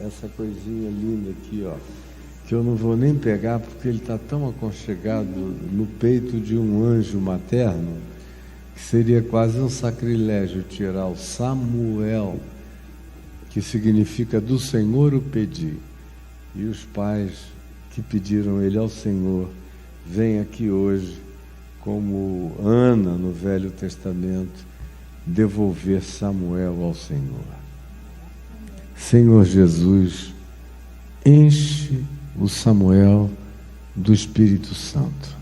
essa coisinha linda aqui, ó, que eu não vou nem pegar porque ele está tão aconchegado no peito de um anjo materno que seria quase um sacrilégio tirar o Samuel, que significa do Senhor o pedi. E os pais que pediram ele ao Senhor vêm aqui hoje, como Ana no Velho Testamento, devolver Samuel ao Senhor. Senhor Jesus, enche o Samuel do Espírito Santo,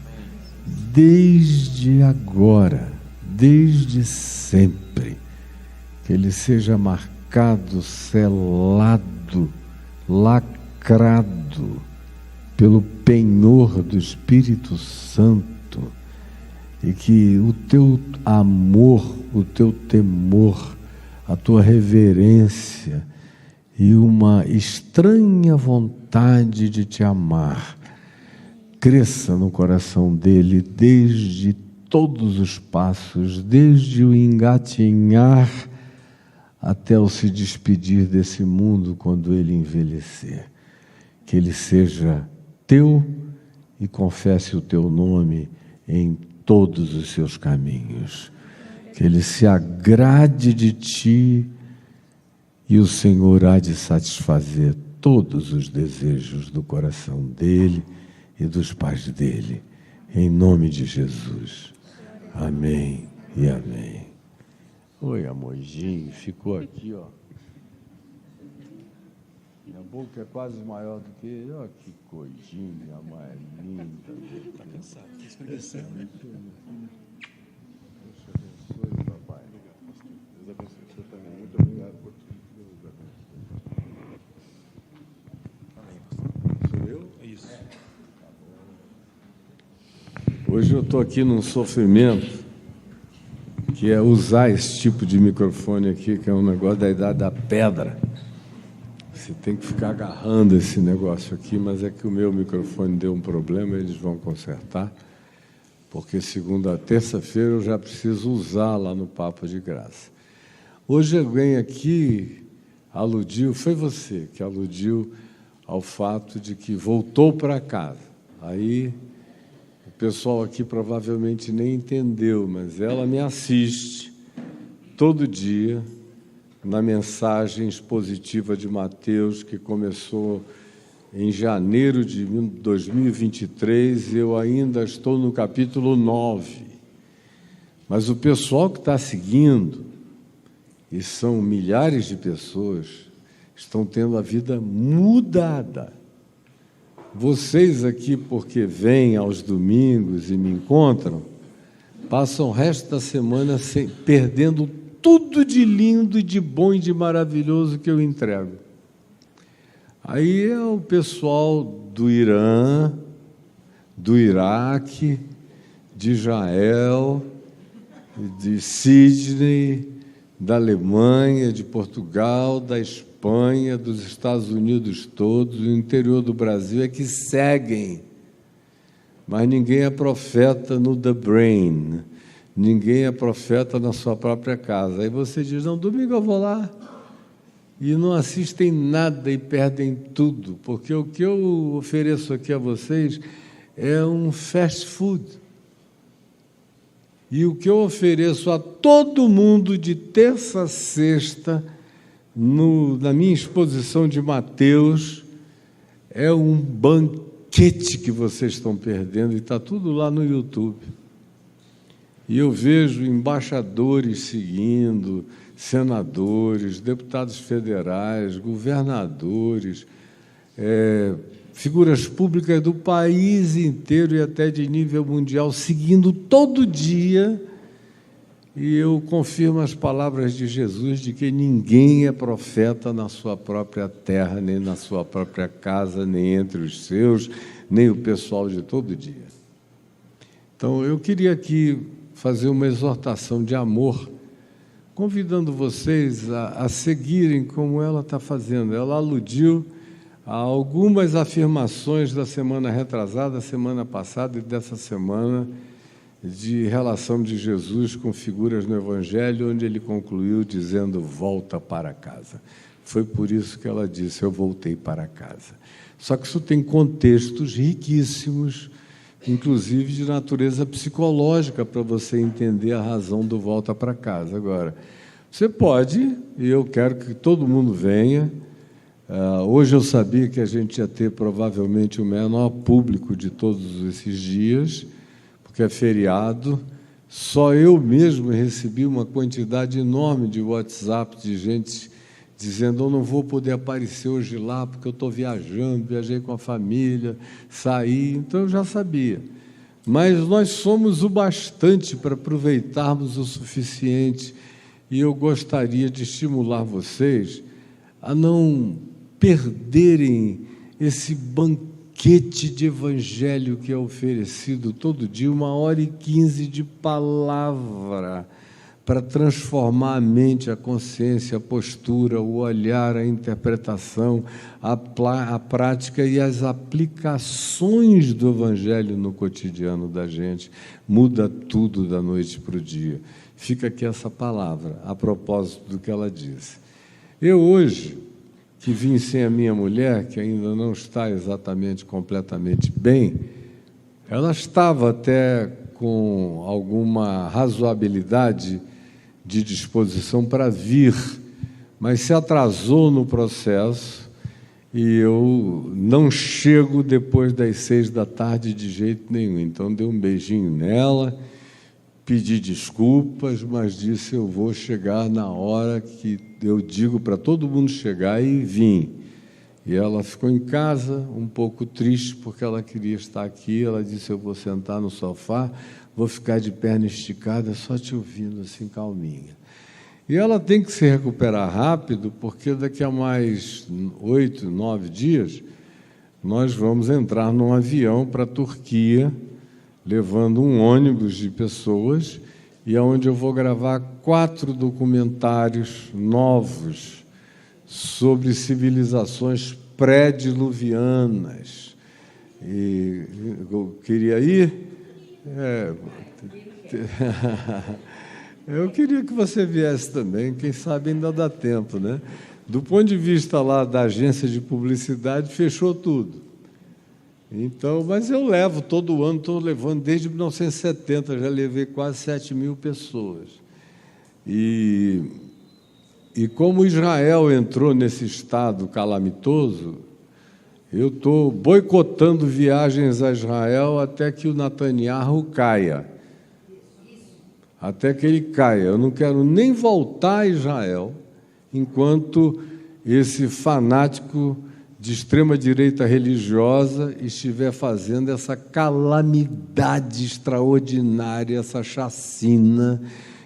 desde agora, desde sempre, que ele seja marcado, selado, lacrado pelo penhor do Espírito Santo, e que o teu amor, o teu temor, a tua reverência e uma estranha vontade de te amar cresça no coração dele desde todos os passos, desde o engatinhar até o se despedir desse mundo quando ele envelhecer. Que ele seja teu e confesse o teu nome em todos os seus caminhos. Que ele se agrade de ti e o Senhor há de satisfazer todos os desejos do coração dele e dos pais dele. Em nome de Jesus. Amém e amém. Oi, amorzinho, ficou aqui, ó. Minha boca é quase maior do que ele. Olha que coisinha mais linda. Está cansado, está espreguiçando. Deus abençoe, papai. Deus abençoe você também. Muito obrigado por tudo. Deus abençoe. Sou eu? É isso. Hoje eu estou aqui num sofrimento que é usar esse tipo de microfone aqui, que é um negócio da idade da pedra. Você tem que ficar agarrando esse negócio aqui, mas é que o meu microfone deu um problema, eles vão consertar, porque segunda a terça-feira eu já preciso usar lá no Papo de Graça. Hoje alguém aqui aludiu, foi você que aludiu ao fato de que voltou para casa. Aí o pessoal aqui provavelmente nem entendeu, mas ela me assiste todo dia na mensagem expositiva de Mateus, que começou em janeiro de 2023, eu ainda estou no capítulo 9. Mas o pessoal que está seguindo, e são milhares de pessoas, estão tendo a vida mudada. Vocês aqui, porque vêm aos domingos e me encontram, passam o resto da semana perdendo tudo de lindo e de bom e de maravilhoso que eu entrego. Aí é o pessoal do Irã, do Iraque, de Israel, de Sydney, da Alemanha, de Portugal, da Espanha, dos Estados Unidos todos, do interior do Brasil, é que seguem. Mas ninguém é profeta no The Brain, ninguém é profeta na sua própria casa. Aí você diz, não, domingo eu vou lá. E não assistem nada e perdem tudo, porque o que eu ofereço aqui a vocês é um fast food. E o que eu ofereço a todo mundo de terça a sexta, na minha exposição de Mateus, é um banquete que vocês estão perdendo, e está tudo lá no YouTube. E eu vejo embaixadores seguindo, senadores, deputados federais, governadores, figuras públicas do país inteiro e até de nível mundial, seguindo todo dia, e eu confirmo as palavras de Jesus de que ninguém é profeta na sua própria terra, nem na sua própria casa, nem entre os seus, nem o pessoal de todo dia. Então, eu queria aqui fazer uma exortação de amor, convidando vocês a seguirem como ela está fazendo. Ela aludiu a algumas afirmações da semana retrasada, semana passada e dessa semana, de relação de Jesus com figuras no Evangelho, onde ele concluiu dizendo, volta para casa. Foi por isso que ela disse: eu voltei para casa. Só que isso tem contextos riquíssimos, inclusive de natureza psicológica, para você entender a razão do volta para casa. Agora, você pode, e eu quero que todo mundo venha. Hoje eu sabia que a gente ia ter provavelmente o menor público de todos esses dias, porque é feriado. Só eu mesmo recebi uma quantidade enorme de WhatsApp de gente dizendo: eu não vou poder aparecer hoje lá porque eu estou viajando, viajei com a família, saí. Então eu já sabia. Mas nós somos o bastante para aproveitarmos o suficiente, e eu gostaria de estimular vocês a não perderem esse banquete de evangelho que é oferecido todo dia, 1h15 de palavra, para transformar a mente, a consciência, a postura, o olhar, a interpretação, a prática e as aplicações do evangelho no cotidiano da gente. Muda tudo da noite para o dia. Fica aqui essa palavra, a propósito do que ela disse. Eu hoje, que vim sem a minha mulher, que ainda não está exatamente completamente bem, ela estava até com alguma razoabilidade de disposição para vir, mas se atrasou no processo, e eu não chego depois das 6 da tarde de jeito nenhum. Então dei um beijinho nela, pedi desculpas, mas disse: eu vou chegar na hora que eu digo para todo mundo chegar, e vim. E ela ficou em casa, um pouco triste, porque ela queria estar aqui. Ela disse: eu vou sentar no sofá, vou ficar de perna esticada, só te ouvindo assim, calminha. E ela tem que se recuperar rápido, porque daqui a mais 8, 9 dias, nós vamos entrar num avião para a Turquia, levando um ônibus de pessoas, e onde eu vou gravar 4 documentários novos sobre civilizações pré-diluvianas. E eu queria ir? Eu queria que você viesse também, quem sabe ainda dá tempo, né? Do ponto de vista lá da agência de publicidade, fechou tudo. Então, mas eu levo todo ano, estou levando desde 1970, já levei quase 7.000 pessoas. E como Israel entrou nesse estado calamitoso, eu estou boicotando viagens a Israel até que o Netanyahu caia. Até que ele caia. Eu não quero nem voltar a Israel enquanto esse fanático de extrema-direita religiosa estiver fazendo essa calamidade extraordinária, essa chacina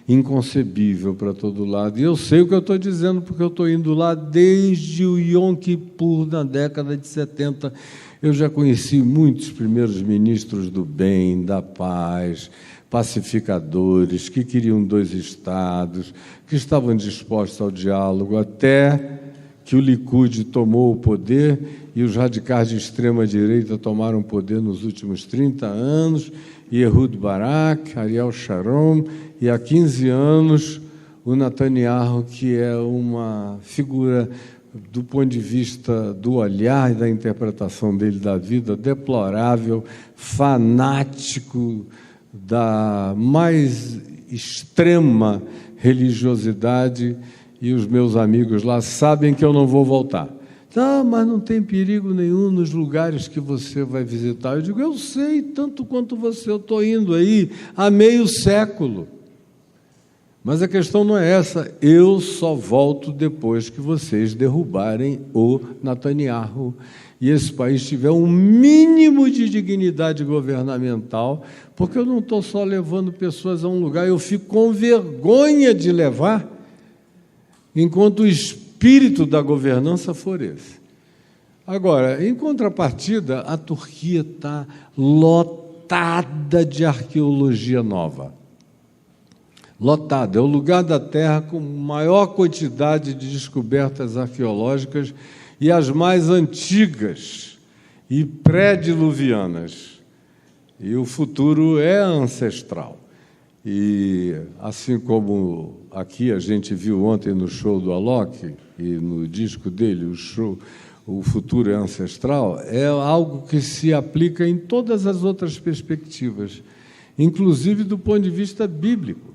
inconcebível para todo lado. E eu sei o que eu estou dizendo, porque eu estou indo lá desde o Yom Kippur, na década de 70. Eu já conheci muitos primeiros ministros do bem, da paz, pacificadores, que queriam 2 estados, que estavam dispostos ao diálogo, até que o Likud tomou o poder e os radicais de extrema-direita tomaram o poder nos últimos 30 anos, e Ehud Barak, Ariel Sharon, e há 15 anos o Netanyahu, que é uma figura, do ponto de vista do olhar e da interpretação dele da vida, deplorável, fanático, da mais extrema religiosidade, e os meus amigos lá sabem que eu não vou voltar. Ah, mas não tem perigo nenhum nos lugares que você vai visitar. Eu digo: eu sei, tanto quanto você, eu estou indo aí há meio século. Mas a questão não é essa, eu só volto depois que vocês derrubarem o Netanyahu e esse país tiver um mínimo de dignidade governamental, porque eu não estou só levando pessoas a um lugar, eu fico com vergonha de levar, enquanto o espírito da governança for esse. Agora, em contrapartida, a Turquia está lotada de arqueologia nova. Lotada. É o lugar da Terra com maior quantidade de descobertas arqueológicas, e as mais antigas e pré-diluvianas. E o futuro é ancestral. E assim como aqui a gente viu ontem no show do Alok e no disco dele, O Futuro é Ancestral, é algo que se aplica em todas as outras perspectivas, inclusive do ponto de vista bíblico.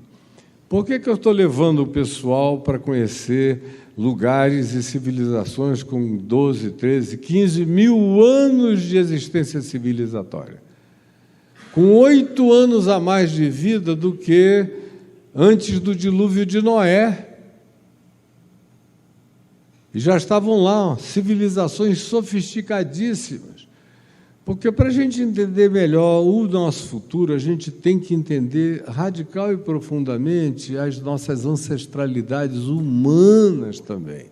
Por que eu estou levando o pessoal para conhecer lugares e civilizações com 12, 13, 15 mil anos de existência civilizatória? Com 8 anos a mais de vida do que antes do dilúvio de Noé. E já estavam lá, civilizações sofisticadíssimas. Porque para a gente entender melhor o nosso futuro, a gente tem que entender radical e profundamente as nossas ancestralidades humanas também.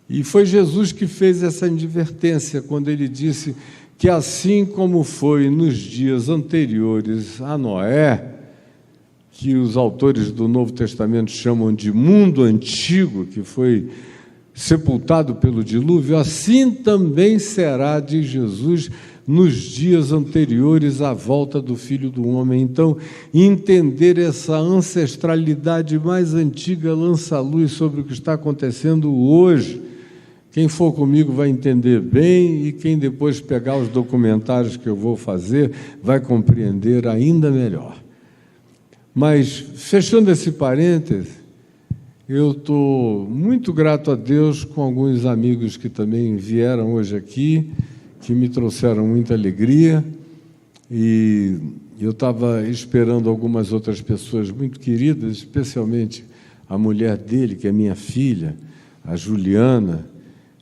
E foi Jesus que fez essa advertência quando ele disse que assim como foi nos dias anteriores a Noé, que os autores do Novo Testamento chamam de mundo antigo, que foi sepultado pelo dilúvio, assim também será, diz Jesus, nos dias anteriores à volta do Filho do Homem. Então, entender essa ancestralidade mais antiga lança luz sobre o que está acontecendo hoje. Quem for comigo vai entender bem e quem depois pegar os documentários que eu vou fazer vai compreender ainda melhor. Mas, fechando esse parêntese, eu estou muito grato a Deus com alguns amigos que também vieram hoje aqui, que me trouxeram muita alegria, e eu estava esperando algumas outras pessoas muito queridas, especialmente a mulher dele, que é minha filha, a Juliana,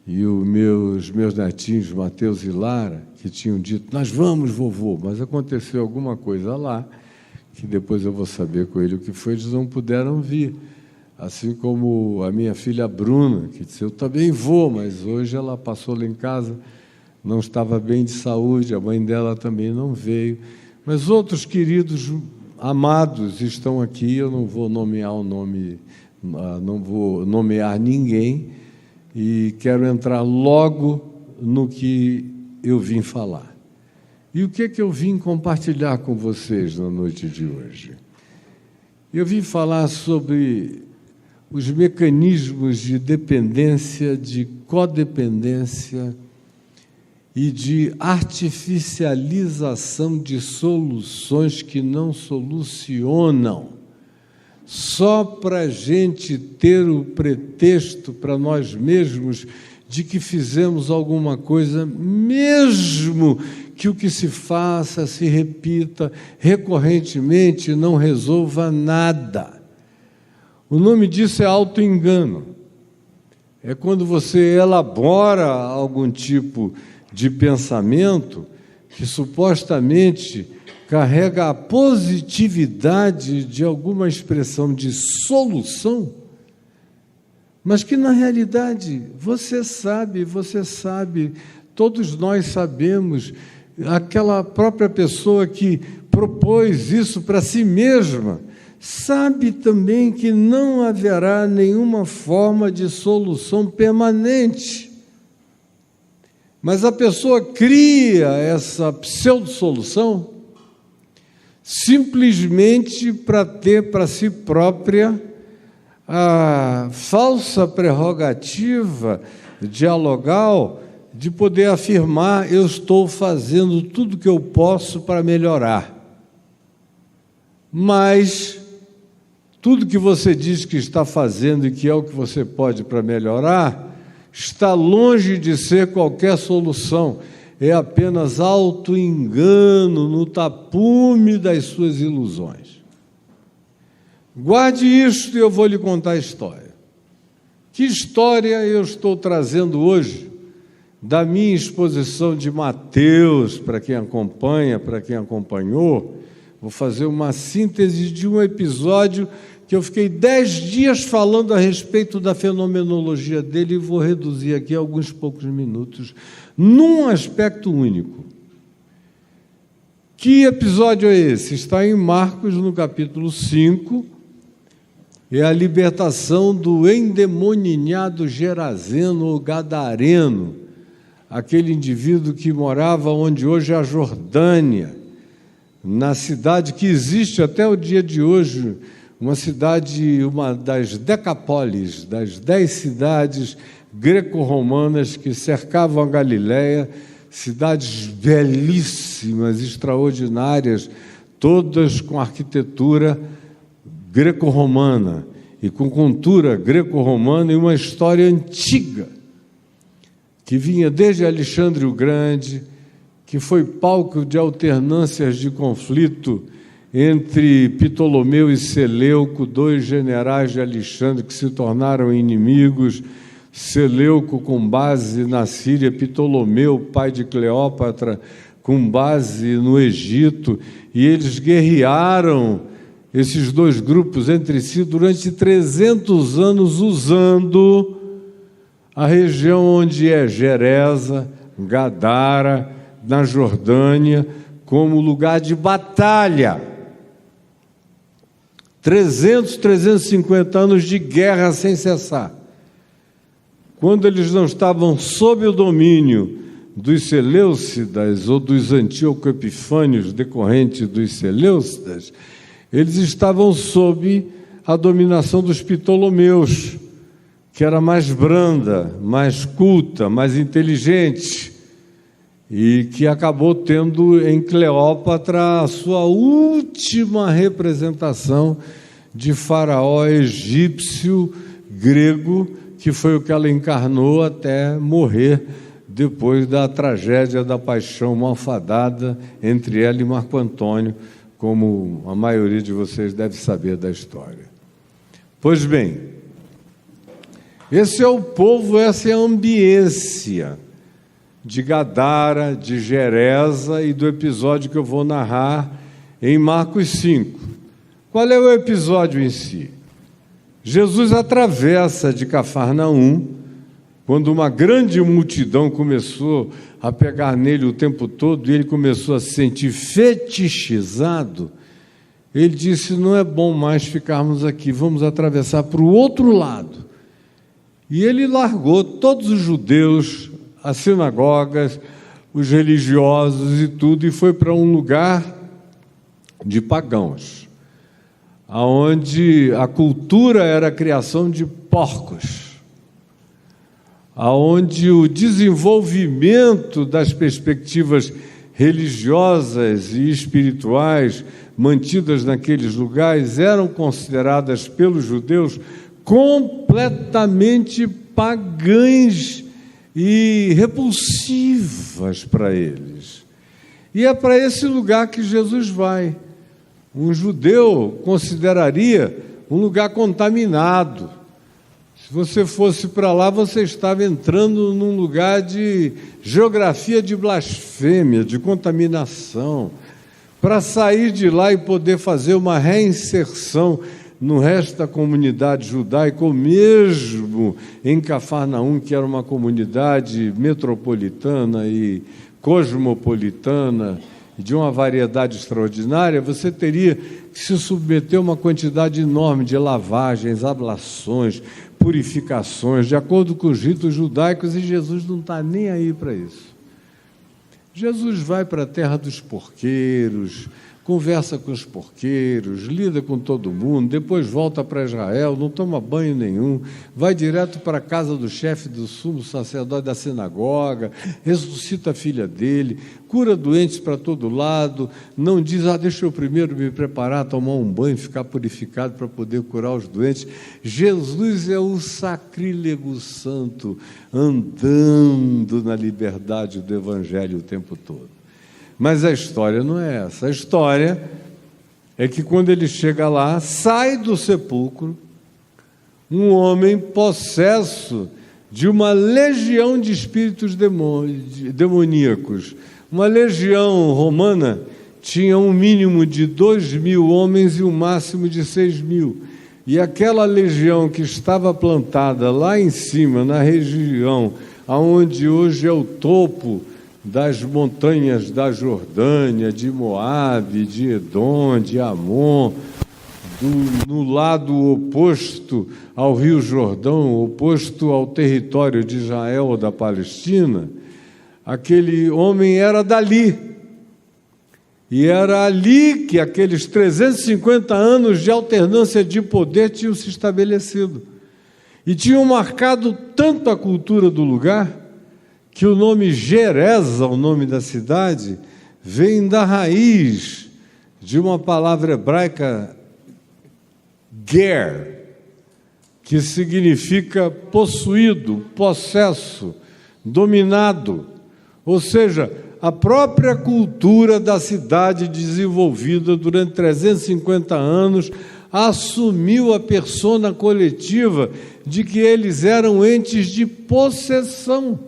e os meus netinhos, Mateus e Lara, que tinham dito, nós vamos, vovô, mas aconteceu alguma coisa lá, que depois eu vou saber com ele o que foi, eles não puderam vir. Assim como a minha filha Bruna, que disse, eu também vou, mas hoje ela passou lá em casa, não estava bem de saúde, a mãe dela também não veio. Mas outros queridos amados estão aqui, eu não vou nomear o nome, não vou nomear ninguém, e quero entrar logo no que eu vim falar. E o que eu vim compartilhar com vocês na noite de hoje? Eu vim falar sobre os mecanismos de dependência, de codependência e de artificialização de soluções que não solucionam, só para a gente ter o pretexto para nós mesmos de que fizemos alguma coisa, mesmo que o que se faça, se repita recorrentemente, não resolva nada. O nome disso é autoengano. É quando você elabora algum tipo de pensamento que supostamente carrega a positividade de alguma expressão de solução, mas que na realidade você sabe, todos nós sabemos, aquela própria pessoa que propôs isso para si mesma, sabe também que não haverá nenhuma forma de solução permanente. Mas a pessoa cria essa pseudo-solução simplesmente para ter para si própria a falsa prerrogativa dialogal de poder afirmar: eu estou fazendo tudo o que eu posso para melhorar. Mas tudo que você diz que está fazendo e que é o que você pode para melhorar está longe de ser qualquer solução. É apenas auto-engano no tapume das suas ilusões. Guarde isto e eu vou lhe contar a história. Que história eu estou trazendo hoje da minha exposição de Mateus, para quem acompanha, para quem acompanhou? Vou fazer uma síntese de um episódio que eu fiquei 10 dias falando a respeito da fenomenologia dele e vou reduzir aqui a alguns poucos minutos, num aspecto único. Que episódio é esse? Está em Marcos, no capítulo 5, é a libertação do endemoninhado Gerazeno ou Gadareno, aquele indivíduo que morava onde hoje é a Jordânia, na cidade que existe até o dia de hoje, uma das Decapólis, das 10 cidades greco-romanas que cercavam a Galiléia, cidades belíssimas, extraordinárias, todas com arquitetura greco-romana e com cultura greco-romana e uma história antiga, que vinha desde Alexandre o Grande, que foi palco de alternâncias de conflito entre Ptolomeu e Seleuco, 2 generais de Alexandre que se tornaram inimigos, Seleuco com base na Síria, Ptolomeu, pai de Cleópatra, com base no Egito, e eles guerrearam, esses 2 grupos, entre si durante 300 anos, usando a região onde é Gerasa, Gadara, na Jordânia, como lugar de batalha. 350 anos de guerra sem cessar. Quando eles não estavam sob o domínio dos Seleucidas ou dos Antíoco Epifânios, decorrente dos Seleucidas, eles estavam sob a dominação dos Ptolomeus, que era mais branda, mais culta, mais inteligente, e que acabou tendo em Cleópatra a sua última representação de faraó egípcio grego, que foi o que ela encarnou até morrer, depois da tragédia da paixão malfadada entre ela e Marco Antônio, como a maioria de vocês deve saber da história. Pois bem, esse é o povo, essa é a ambiência de Gadara, de Gerasa e do episódio que eu vou narrar em Marcos 5. Qual é o episódio em si? Jesus atravessa de Cafarnaum, quando uma grande multidão começou a pegar nele o tempo todo e ele começou a se sentir fetichizado, ele disse: não é bom mais ficarmos aqui, vamos atravessar para o outro lado. E ele largou todos os judeus, as sinagogas, os religiosos e tudo, e foi para um lugar de pagãos, aonde a cultura era a criação de porcos, aonde o desenvolvimento das perspectivas religiosas e espirituais mantidas naqueles lugares eram consideradas pelos judeus completamente pagãs e repulsivas para eles. E é para esse lugar que Jesus vai. Um judeu consideraria um lugar contaminado. Se você fosse para lá, você estava entrando num lugar de geografia de blasfêmia, de contaminação. Para sair de lá e poder fazer uma reinserção no resto da comunidade judaica, ou mesmo em Cafarnaum, que era uma comunidade metropolitana e cosmopolitana, de uma variedade extraordinária, você teria que se submeter a uma quantidade enorme de lavagens, ablações, purificações, de acordo com os ritos judaicos, e Jesus não está nem aí para isso. Jesus vai para a terra dos porqueiros, conversa com os porqueiros, lida com todo mundo, depois volta para Israel, não toma banho nenhum, vai direto para a casa do chefe do sumo sacerdote da sinagoga, ressuscita a filha dele, cura doentes para todo lado, não diz: deixa eu primeiro me preparar, tomar um banho, ficar purificado para poder curar os doentes. Jesus é o sacrílego santo, andando na liberdade do Evangelho o tempo todo. Mas a história não é essa. A história é que quando ele chega lá, sai do sepulcro um homem possesso de uma legião de espíritos demoníacos. Uma legião romana tinha um mínimo de 2.000 homens e um máximo de 6.000. E aquela legião que estava plantada lá em cima, na região onde hoje é o topo das montanhas da Jordânia, de Moabe, de Edom, de Amon, no lado oposto ao Rio Jordão, oposto ao território de Israel ou da Palestina, aquele homem era dali. E era ali que aqueles 350 anos de alternância de poder tinham se estabelecido. E tinham marcado tanto a cultura do lugar, que o nome Gerasa, o nome da cidade, vem da raiz de uma palavra hebraica, ger, que significa possuído, possesso, dominado. Ou seja, a própria cultura da cidade desenvolvida durante 350 anos assumiu a persona coletiva de que eles eram entes de possessão,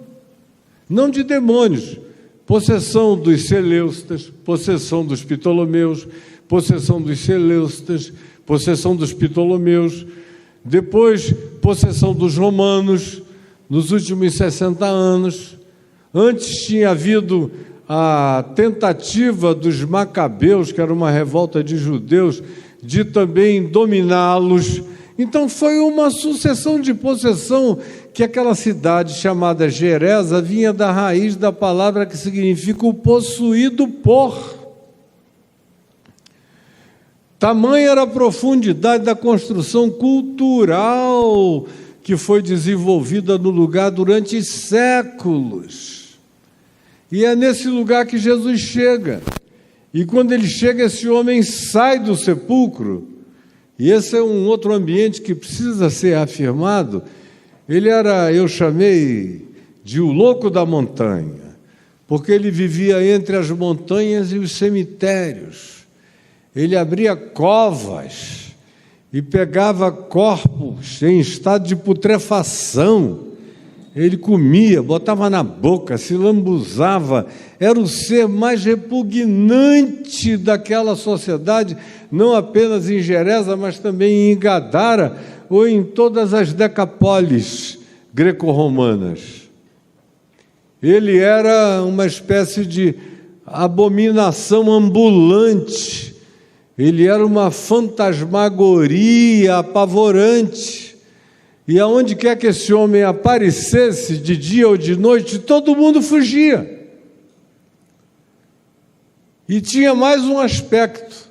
não de demônios. Possessão dos Seleustas, possessão dos Ptolomeus, possessão dos Seleustas, possessão dos Ptolomeus, depois possessão dos romanos, nos últimos 60 anos. Antes tinha havido a tentativa dos macabeus, que era uma revolta de judeus, de também dominá-los. Então foi uma sucessão de possessão, que aquela cidade chamada Gerasa vinha da raiz da palavra que significa o possuído por. Tamanha era a profundidade da construção cultural que foi desenvolvida no lugar durante séculos. E é nesse lugar que Jesus chega. E quando ele chega, esse homem sai do sepulcro. E esse é um outro ambiente que precisa ser afirmado. Ele era, eu chamei de o louco da montanha, porque ele vivia entre as montanhas e os cemitérios. Ele abria covas e pegava corpos em estado de putrefação. Ele comia, botava na boca, se lambuzava. Era o ser mais repugnante daquela sociedade, não apenas em Gerasa, mas também em Gadara ou em todas as decapolis greco-romanas. Ele era uma espécie de abominação ambulante. Ele era uma fantasmagoria apavorante. E aonde quer que esse homem aparecesse, de dia ou de noite, todo mundo fugia. E tinha mais um aspecto.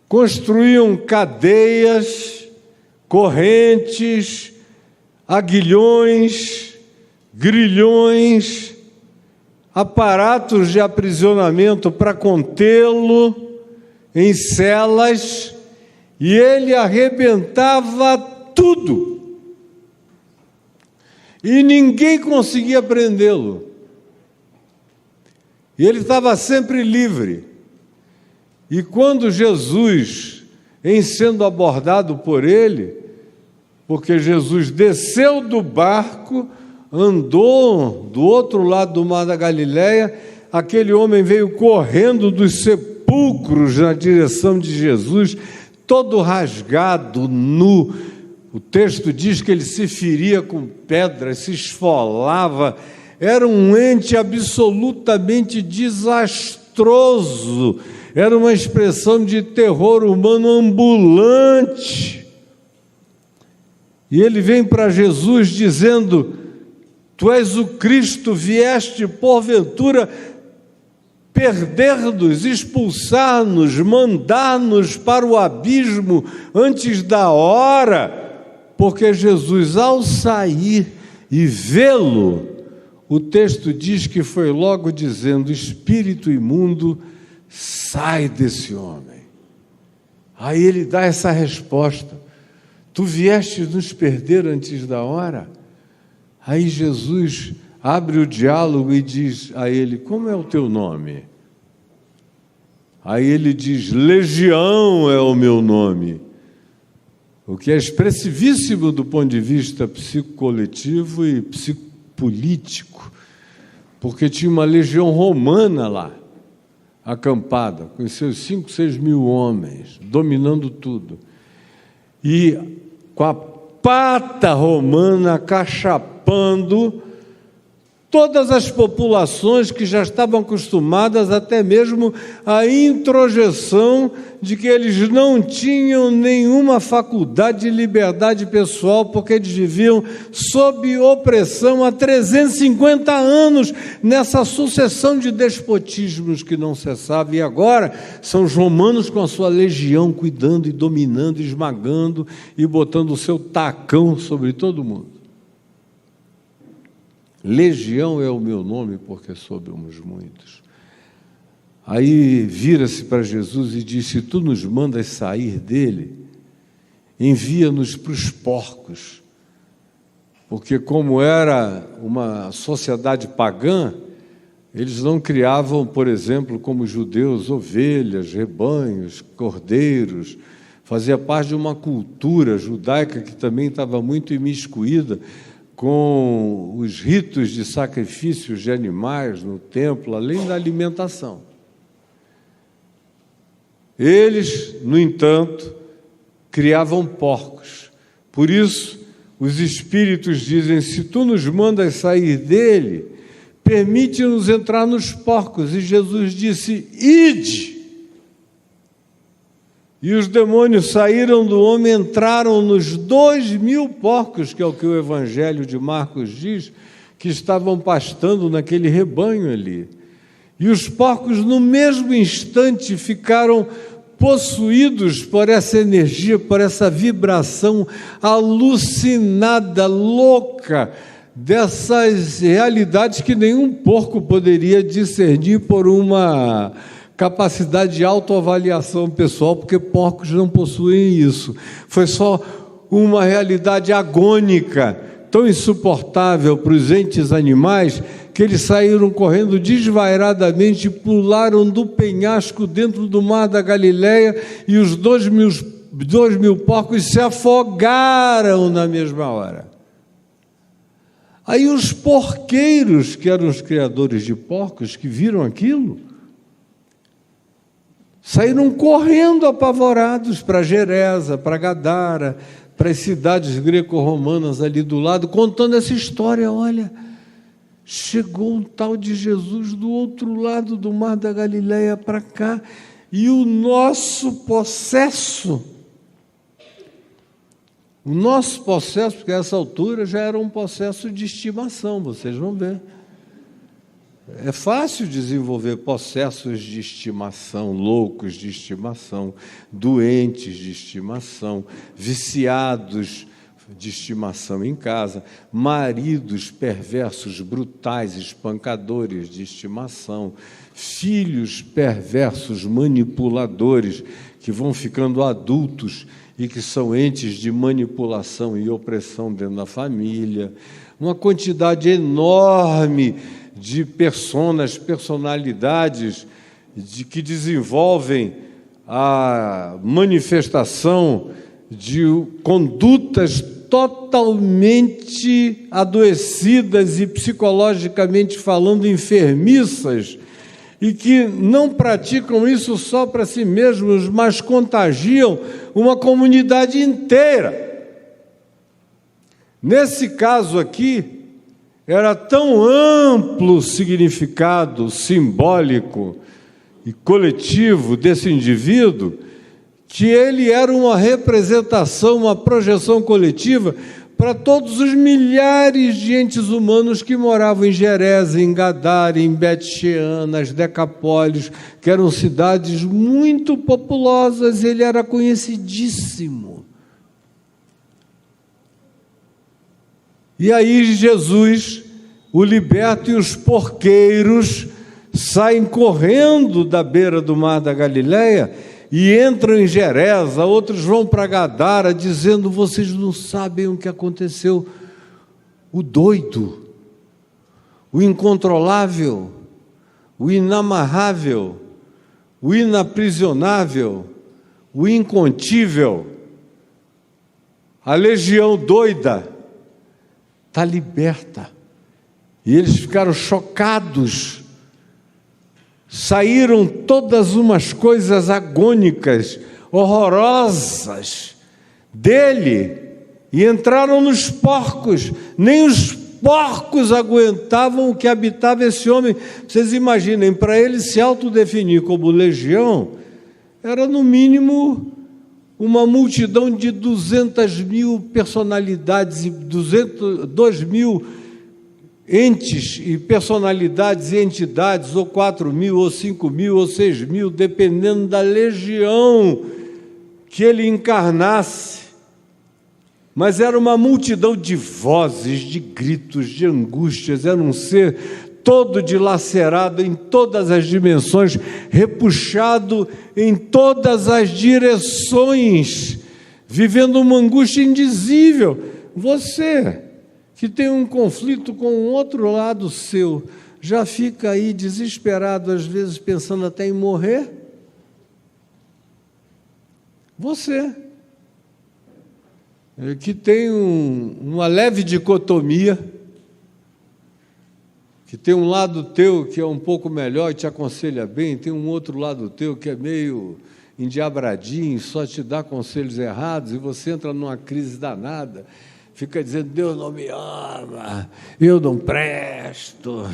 Construíam cadeias, correntes, aguilhões, grilhões, aparatos de aprisionamento para contê-lo em celas, e ele arrebentava tudo. E ninguém conseguia prendê-lo. E ele estava sempre livre. E quando Jesus, em sendo abordado por ele, porque Jesus desceu do barco, andou do outro lado do mar da Galileia, aquele homem veio correndo dos sepulcros na direção de Jesus, todo rasgado, nu. O texto diz que ele se feria com pedras, se esfolava. Era um ente absolutamente desastroso. Era uma expressão de terror humano ambulante. E ele vem para Jesus dizendo: Tu és o Cristo, vieste porventura perder-nos, expulsar-nos, mandar-nos para o abismo antes da hora. Porque Jesus, ao sair e vê-lo, o texto diz que foi logo dizendo: espírito imundo, sai desse homem. Aí ele dá essa resposta: tu vieste nos perder antes da hora? Aí Jesus abre o diálogo e diz a ele: como é o teu nome? Aí ele diz: Legião é o meu nome, o que é expressivíssimo do ponto de vista psicocoletivo e psicopolítico, porque tinha uma legião romana lá, acampada, com seus 5, 6 mil homens, dominando tudo. E com a pata romana cachapando Todas as populações que já estavam acostumadas até mesmo à introjeção de que eles não tinham nenhuma faculdade de liberdade pessoal, porque eles viviam sob opressão há 350 anos, nessa sucessão de despotismos que não cessava. E agora são os romanos com a sua legião cuidando e dominando, esmagando e botando o seu tacão sobre todo mundo. Legião é o meu nome, porque somos muitos. Aí vira-se para Jesus e diz: se tu nos mandas sair dele, envia-nos para os porcos. Porque como era uma sociedade pagã, eles não criavam, por exemplo, como os judeus, ovelhas, rebanhos, cordeiros. Fazia parte de uma cultura judaica que também estava muito imiscuída com os ritos de sacrifícios de animais no templo, além da alimentação. Eles, no entanto, criavam porcos. Por isso, os espíritos dizem: se tu nos mandas sair dele, permite-nos entrar nos porcos. E Jesus disse: ide! E os demônios saíram do homem, entraram nos 2.000 porcos, que é o que o Evangelho de Marcos diz, que estavam pastando naquele rebanho ali. E os porcos, no mesmo instante, ficaram possuídos por essa energia, por essa vibração alucinada, louca, dessas realidades que nenhum porco poderia discernir por uma capacidade de autoavaliação pessoal, porque porcos não possuem isso. Foi só uma realidade agônica, tão insuportável para os entes animais, que eles saíram correndo desvairadamente e pularam do penhasco dentro do mar da Galileia, e os 2.000 porcos se afogaram na mesma hora. Aí os porqueiros, que eram os criadores de porcos, que viram aquilo, saíram correndo apavorados para Gerasa, para Gadara, para as cidades greco-romanas ali do lado, contando essa história. Olha, chegou um tal de Jesus do outro lado do mar da Galileia para cá, e o nosso possesso, porque a essa altura já era um possesso de estimação, vocês vão ver. É fácil desenvolver possessos de estimação, loucos de estimação, doentes de estimação, viciados de estimação em casa, maridos perversos, brutais, espancadores de estimação, filhos perversos, manipuladores, que vão ficando adultos e que são entes de manipulação e opressão dentro da família, uma quantidade enorme de personalidades que desenvolvem a manifestação de condutas totalmente adoecidas e psicologicamente falando enfermiças, e que não praticam isso só para si mesmos, mas contagiam uma comunidade inteira. Nesse caso aqui, era tão amplo o significado simbólico e coletivo desse indivíduo, que ele era uma representação, uma projeção coletiva para todos os milhares de entes humanos que moravam em Gerasa, em Gadara, em Bet-Shean, nas Decapólis, que eram cidades muito populosas. Ele era conhecidíssimo. E aí Jesus o liberta, e os porqueiros saem correndo da beira do mar da Galileia e entram em Gerasa. Outros vão para Gadara dizendo: vocês não sabem o que aconteceu. O doido, o incontrolável, o inamarrável, o inaprisionável, o incontível, a legião doida está liberta. E eles ficaram chocados. Saíram todas umas coisas agônicas, horrorosas dele, e entraram nos porcos. Nem os porcos aguentavam o que habitava esse homem. Vocês imaginem, para ele se autodefinir como legião, era no mínimo uma multidão de 200.000 personalidades, 2.000 entes e personalidades e entidades, ou 4.000, ou 5.000, ou 6.000, dependendo da legião que ele encarnasse. Mas era uma multidão de vozes, de gritos, de angústias, era um ser todo dilacerado em todas as dimensões, repuxado em todas as direções, vivendo uma angústia indizível. Você, que tem um conflito com o outro lado seu, já fica aí desesperado, às vezes pensando até em morrer? Você, que tem uma leve dicotomia, que tem um lado teu que é um pouco melhor e te aconselha bem, tem um outro lado teu que é meio endiabradinho, só te dá conselhos errados, e você entra numa crise danada, fica dizendo: Deus não me ama, eu não presto,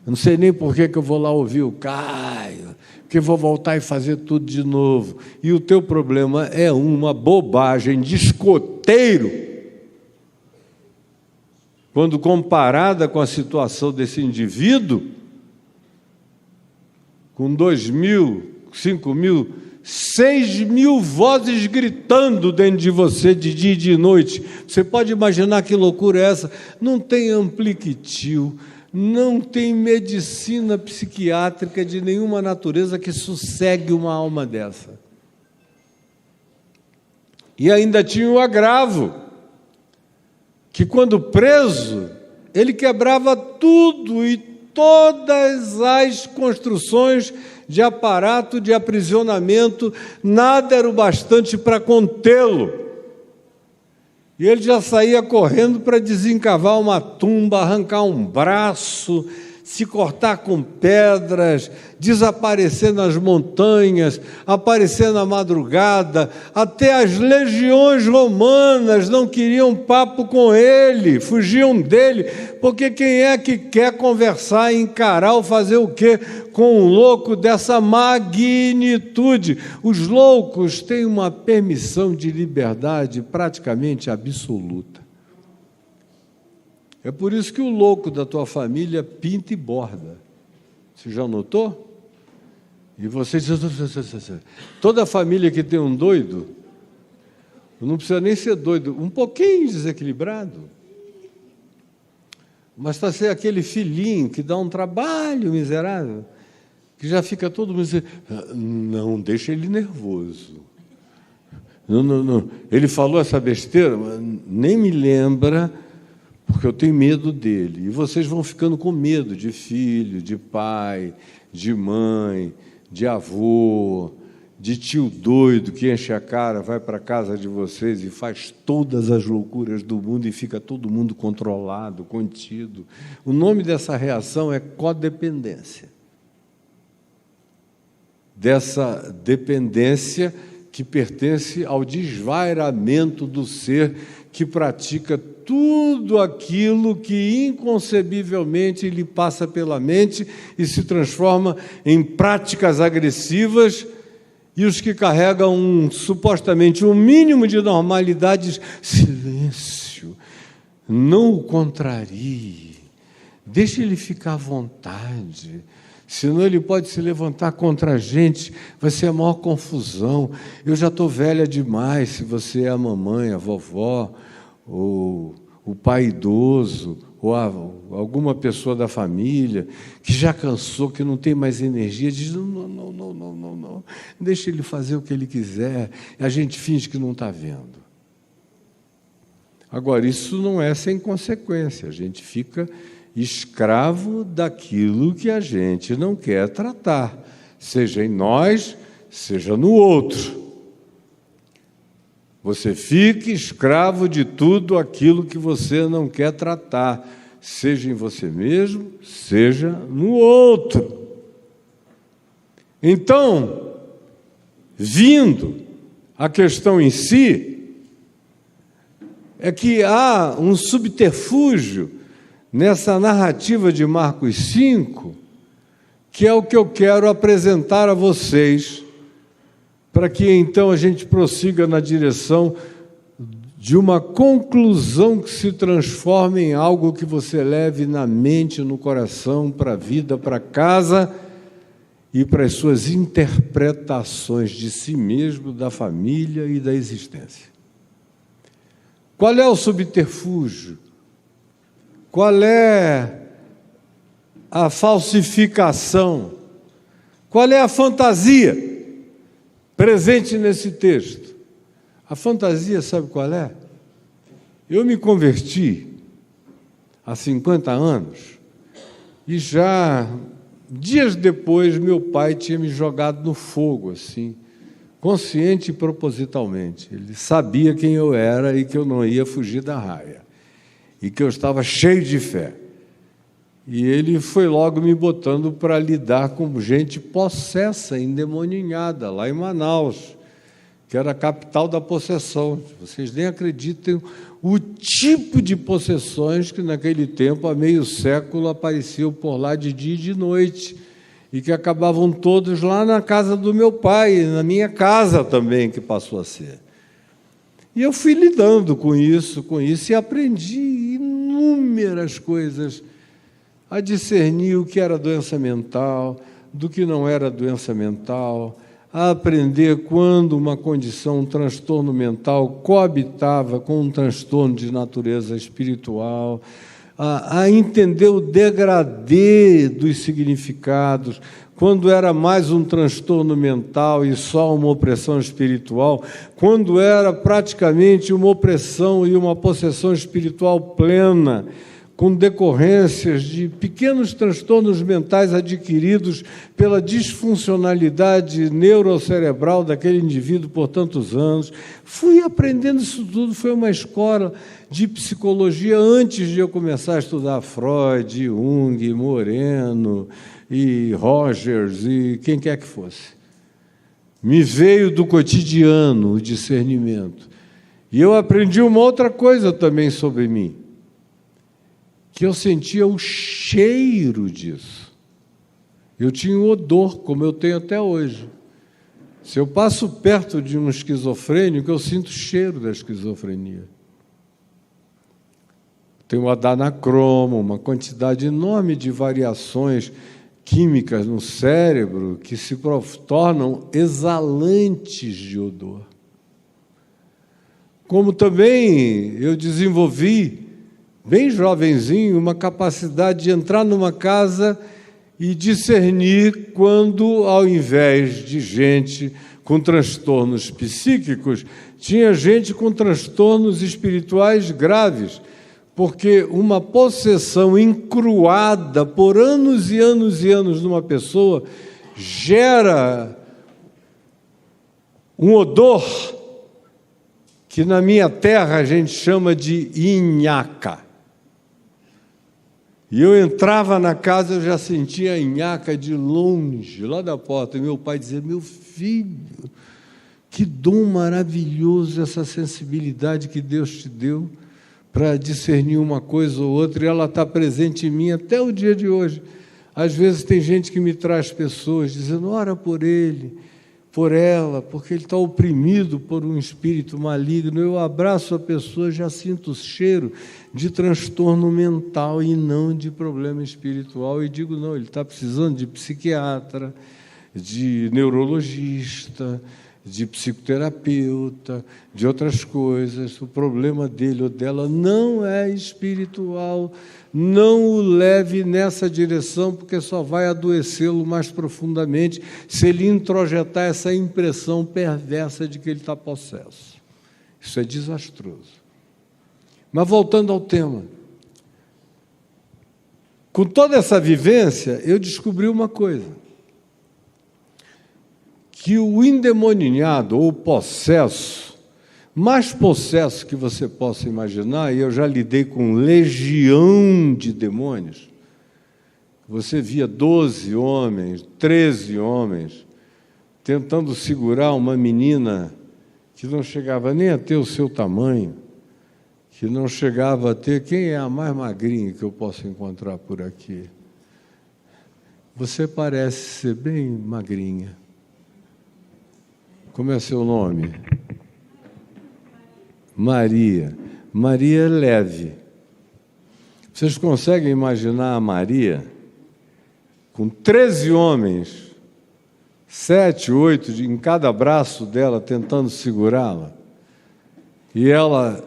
eu não sei nem por que eu vou lá ouvir o Caio, que vou voltar e fazer tudo de novo. E o teu problema é uma bobagem de escoteiro, quando comparada com a situação desse indivíduo, com 2.000, 5.000, 6.000 vozes gritando dentro de você de dia e de noite. Você pode imaginar que loucura é essa? Não tem ampliquitil, não tem medicina psiquiátrica de nenhuma natureza que sossegue uma alma dessa. E ainda tinha o agravo, que quando preso, ele quebrava tudo e todas as construções de aparato de aprisionamento, nada era o bastante para contê-lo. E ele já saía correndo para desencavar uma tumba, arrancar um braço, se cortar com pedras, desaparecer nas montanhas, aparecer na madrugada. Até as legiões romanas não queriam papo com ele, fugiam dele, porque quem é que quer conversar, encarar ou fazer o quê com um louco dessa magnitude? Os loucos têm uma permissão de liberdade praticamente absoluta. É por isso que o louco da tua família pinta e borda. Você já notou? E você diz: toda família que tem um doido, não precisa nem ser doido, um pouquinho desequilibrado, mas está sendo aquele filhinho que dá um trabalho miserável, que já fica todo mundo dizendo: não, deixa ele nervoso. Não. Ele falou essa besteira, nem me lembra, porque eu tenho medo dele. E vocês vão ficando com medo de filho, de pai, de mãe, de avô, de tio doido que enche a cara, vai para a casa de vocês e faz todas as loucuras do mundo e fica todo mundo controlado, contido. O nome dessa reação é codependência. Dessa dependência que pertence ao desvairamento do ser que pratica tudo aquilo que inconcebivelmente lhe passa pela mente e se transforma em práticas agressivas, e os que carregam supostamente um mínimo de normalidade: silêncio, não o contrarie, deixe ele ficar à vontade, senão ele pode se levantar contra a gente, vai ser a maior confusão. Eu já estou velha demais, se você é a mamãe, a vovó, ou o pai idoso, ou alguma pessoa da família que já cansou, que não tem mais energia, diz: não, deixa ele fazer o que ele quiser, a gente finge que não está vendo. Agora, isso não é sem consequência, a gente fica escravo daquilo que a gente não quer tratar, seja em nós, seja no outro. Você fica escravo de tudo aquilo que você não quer tratar, seja em você mesmo, seja no outro. Então, vindo a questão em si, é que há um subterfúgio nessa narrativa de Marcos 5, que é o que eu quero apresentar a vocês, para que então a gente prossiga na direção de uma conclusão que se transforme em algo que você leve na mente, no coração, para a vida, para casa e para as suas interpretações de si mesmo, da família e da existência. Qual é o subterfúgio? Qual é a falsificação? Qual é a fantasia presente nesse texto? A fantasia, sabe qual é? Eu me converti há 50 anos e já dias depois meu pai tinha me jogado no fogo, assim, consciente e propositalmente. Ele sabia quem eu era e que eu não ia fugir da raia e que eu estava cheio de fé. E ele foi logo me botando para lidar com gente possessa, endemoninhada, lá em Manaus, que era a capital da possessão. Vocês nem acreditam o tipo de possessões que naquele tempo, há meio século, apareciam por lá de dia e de noite, e que acabavam todos lá na casa do meu pai, na minha casa também, que passou a ser. E eu fui lidando com isso, e aprendi inúmeras coisas, a discernir o que era doença mental, do que não era doença mental, a aprender quando uma condição, um transtorno mental coabitava com um transtorno de natureza espiritual, a entender o degradê dos significados, quando era mais um transtorno mental e só uma opressão espiritual, quando era praticamente uma opressão e uma possessão espiritual plena, com decorrências de pequenos transtornos mentais adquiridos pela disfuncionalidade neurocerebral daquele indivíduo por tantos anos. Fui aprendendo isso tudo, foi uma escola de psicologia antes de eu começar a estudar Freud, Jung, Moreno e Rogers e quem quer que fosse. Me veio do cotidiano o discernimento. E eu aprendi uma outra coisa também sobre mim, que eu sentia o cheiro disso. Eu tinha um odor, como eu tenho até hoje. Se eu passo perto de um esquizofrênico, eu sinto o cheiro da esquizofrenia. Tem o adanacromo, uma quantidade enorme de variações químicas no cérebro que se tornam exalantes de odor. Como também eu desenvolvi, bem jovenzinho, uma capacidade de entrar numa casa e discernir quando, ao invés de gente com transtornos psíquicos, tinha gente com transtornos espirituais graves, porque uma possessão encruada por anos e anos e anos numa pessoa gera um odor que na minha terra a gente chama de inhaca. E eu entrava na casa, eu já sentia a nhaca de longe, lá da porta. E meu pai dizia: meu filho, que dom maravilhoso essa sensibilidade que Deus te deu para discernir uma coisa ou outra, e ela está presente em mim até o dia de hoje. Às vezes tem gente que me traz pessoas dizendo: ora por ele, por ela, porque ele está oprimido por um espírito maligno. Eu abraço a pessoa, já sinto o cheiro de transtorno mental e não de problema espiritual, e digo: não, ele está precisando de psiquiatra, de neurologista, de psicoterapeuta, de outras coisas. O problema dele ou dela não é espiritual. Não o leve nessa direção, porque só vai adoecê-lo mais profundamente se ele introjetar essa impressão perversa de que ele está possesso. Isso é desastroso. Mas voltando ao tema, com toda essa vivência, eu descobri uma coisa: que o endemoninhado ou possesso, mais possesso que você possa imaginar, e eu já lidei com legião de demônios, você via 12 homens, 13 homens, tentando segurar uma menina que não chegava nem a ter o seu tamanho, que não chegava a ter. Quem é a mais magrinha que eu posso encontrar por aqui? Você parece ser bem magrinha. Como é seu nome? Maria. Maria é leve. Vocês conseguem imaginar a Maria com 13 homens, 7, 8 em cada braço dela, tentando segurá-la, e ela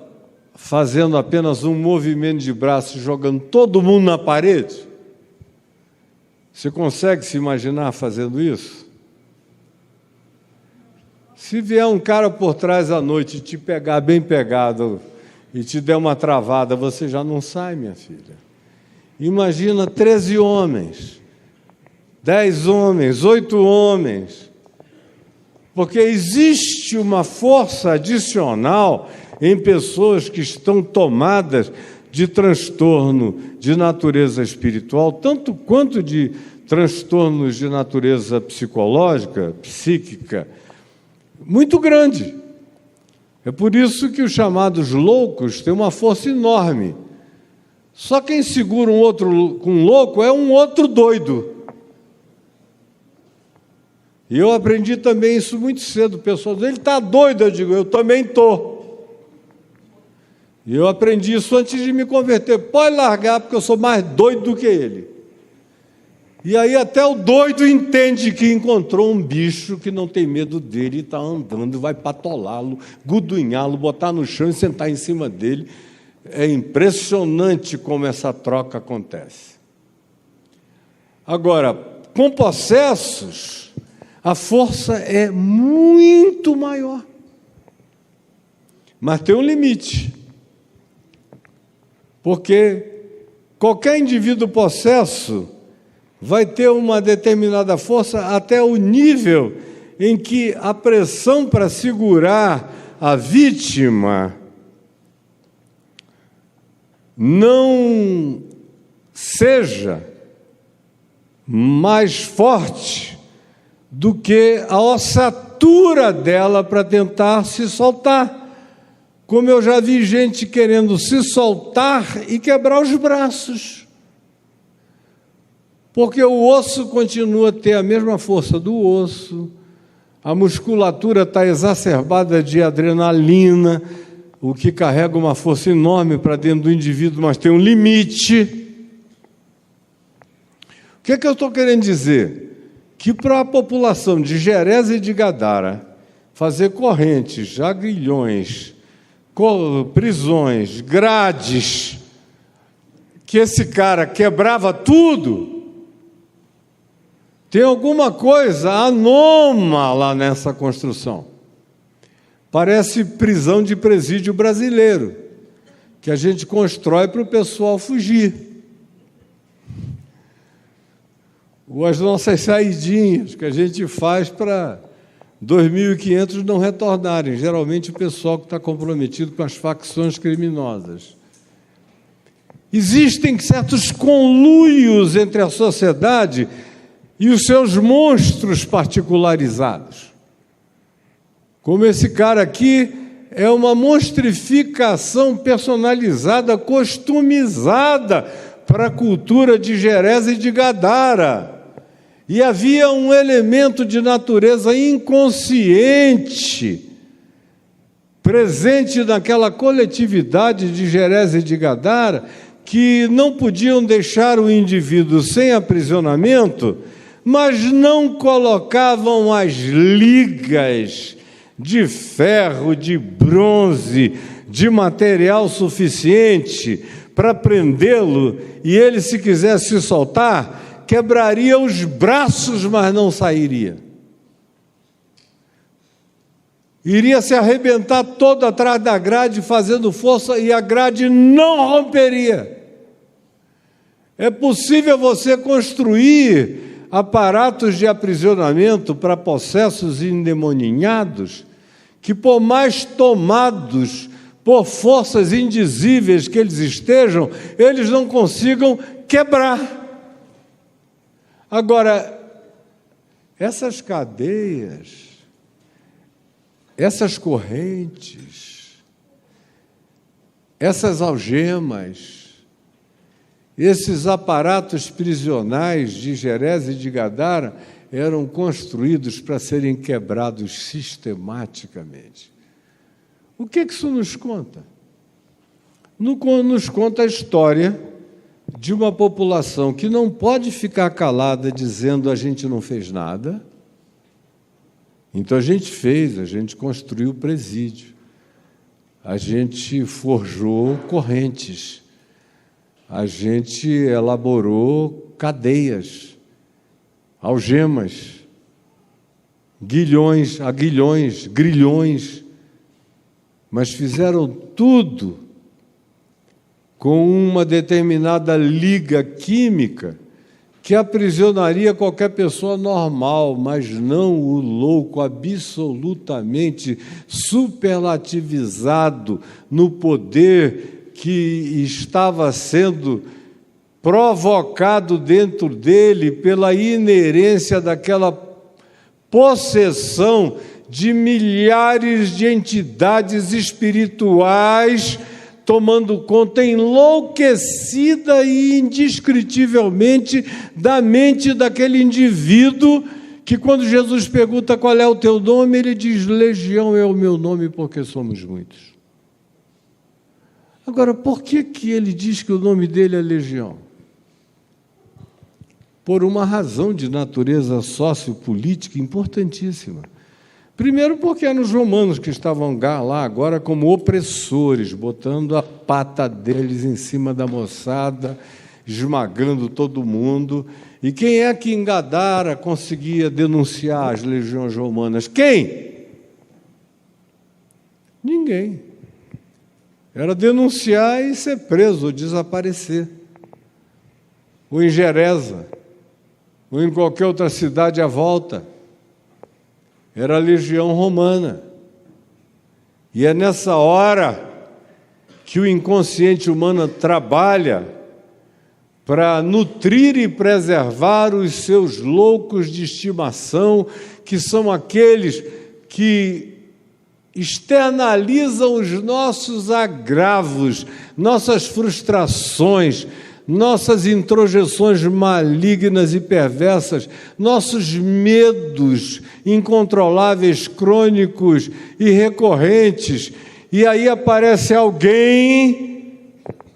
fazendo apenas um movimento de braço, jogando todo mundo na parede? Você consegue se imaginar fazendo isso? Se vier um cara por trás à noite e te pegar bem pegado e te der uma travada, você já não sai, minha filha. Imagina 13 homens, 10 homens, 8 homens, porque existe uma força adicional em pessoas que estão tomadas de transtorno de natureza espiritual, tanto quanto de transtornos de natureza psicológica, psíquica, muito grande. É por isso que os chamados loucos têm uma força enorme. Só quem segura um outro com um louco é um outro doido. E eu aprendi também isso muito cedo. O pessoal diz, ele está doido, eu digo, eu também estou. E eu aprendi isso antes de me converter. Pode largar, porque eu sou mais doido do que ele. E aí até o doido entende que encontrou um bicho que não tem medo dele e está andando, vai patolá-lo, gudunhá-lo, botar no chão e sentar em cima dele. É impressionante como essa troca acontece. Agora, com possessos, a força é muito maior. Mas tem um limite. Porque qualquer indivíduo possesso vai ter uma determinada força até o nível em que a pressão para segurar a vítima não seja mais forte do que a ossatura dela para tentar se soltar. Como eu já vi gente querendo se soltar e quebrar os braços. Porque o osso continua a ter a mesma força do osso, a musculatura está exacerbada de adrenalina, o que carrega uma força enorme para dentro do indivíduo, mas tem um limite. O que é que eu estou querendo dizer? Que para a população de Gerés e de Gadara fazer correntes, agrilhões, prisões, grades, que esse cara quebrava tudo, tem alguma coisa anômala nessa construção. Parece prisão de presídio brasileiro, que a gente constrói para o pessoal fugir. Ou as nossas saidinhas que a gente faz para 2.500 não retornarem, geralmente o pessoal que está comprometido com as facções criminosas. Existem certos conluios entre a sociedade e os seus monstros particularizados. Como esse cara aqui é uma monstrificação personalizada, customizada para a cultura de Gerés e de Gadara. E havia um elemento de natureza inconsciente presente naquela coletividade de Gerés e de Gadara, que não podiam deixar o indivíduo sem aprisionamento, mas não colocavam as ligas de ferro, de bronze, de material suficiente para prendê-lo, e ele, se quisesse se soltar, quebraria os braços, mas não sairia. Iria se arrebentar todo atrás da grade, fazendo força, e a grade não romperia. É possível você construir aparatos de aprisionamento para possessos endemoninhados, que por mais tomados por forças indizíveis que eles estejam, eles não consigam quebrar. Agora, essas cadeias, essas correntes, essas algemas, esses aparatos prisionais de Gerese e de Gadara eram construídos para serem quebrados sistematicamente. O que isso nos conta? Nos conta a história de uma população que não pode ficar calada dizendo a gente não fez nada. Então a gente construiu presídio, a gente forjou correntes, a gente elaborou cadeias, algemas, aguilhões, grilhões, mas fizeram tudo com uma determinada liga química que aprisionaria qualquer pessoa normal, mas não o louco absolutamente superlativizado no poder que estava sendo provocado dentro dele pela inerência daquela possessão de milhares de entidades espirituais tomando conta enlouquecida e indescritivelmente da mente daquele indivíduo que, quando Jesus pergunta qual é o teu nome, ele diz: Legião é o meu nome, porque somos muitos. Agora, por que ele diz que o nome dele é Legião? Por uma razão de natureza sociopolítica importantíssima. Primeiro, porque eram os romanos que estavam lá agora como opressores, botando a pata deles em cima da moçada, esmagando todo mundo. E quem é que em Gadara conseguia denunciar as legiões romanas? Quem? Ninguém. Era denunciar e ser preso ou desaparecer. Ou em Gerasa, ou em qualquer outra cidade à volta. Era a legião romana. E é nessa hora que o inconsciente humano trabalha para nutrir e preservar os seus loucos de estimação, que são aqueles que externalizam os nossos agravos, nossas frustrações, nossas introjeções malignas e perversas, nossos medos incontroláveis, crônicos e recorrentes. E aí aparece alguém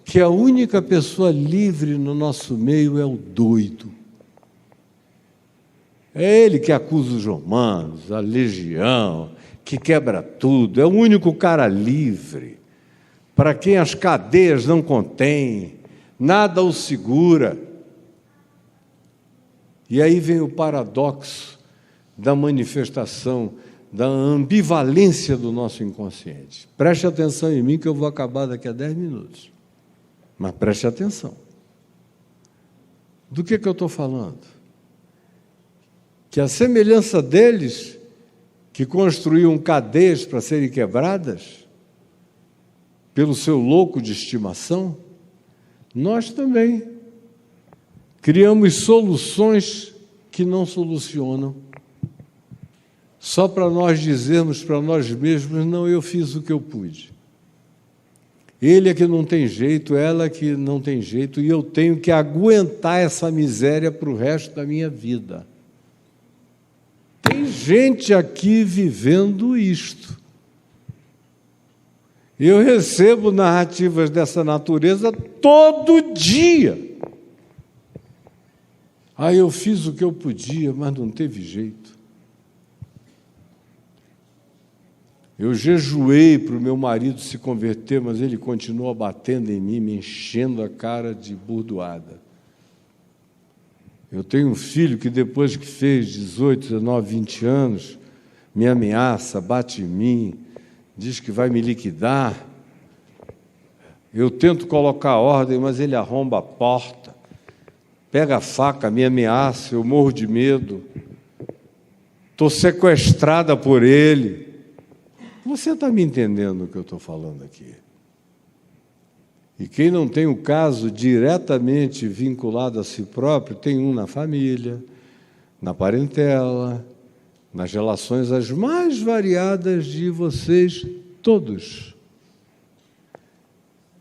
que a única pessoa livre no nosso meio é o doido. É ele que acusa os romanos, a legião, que quebra tudo. É o único cara livre, para quem as cadeias não contêm, nada o segura. E aí vem o paradoxo da manifestação, da ambivalência do nosso inconsciente. Preste atenção em mim, que eu vou acabar daqui a 10 minutos. Mas preste atenção. Do que eu estou falando? Que a semelhança deles, que construíam cadeias para serem quebradas, pelo seu louco de estimação, nós também criamos soluções que não solucionam, só para nós dizermos para nós mesmos: não, eu fiz o que eu pude. Ele é que não tem jeito, ela é que não tem jeito, e eu tenho que aguentar essa miséria para o resto da minha vida. Tem gente aqui vivendo isto. Eu recebo narrativas dessa natureza todo dia. Eu fiz o que eu podia, mas não teve jeito. Eu jejuei para o meu marido se converter, mas ele continua batendo em mim, me enchendo a cara de burdoada. Eu tenho um filho que, depois que fez 18, 19, 20 anos, me ameaça, bate em mim, diz que vai me liquidar. Eu tento colocar ordem, mas ele arromba a porta, pega a faca, me ameaça, eu morro de medo. Estou sequestrada por ele. Você está me entendendo o que eu estou falando aqui? E quem não tem o caso diretamente vinculado a si próprio, tem um na família, na parentela, nas relações as mais variadas de vocês todos.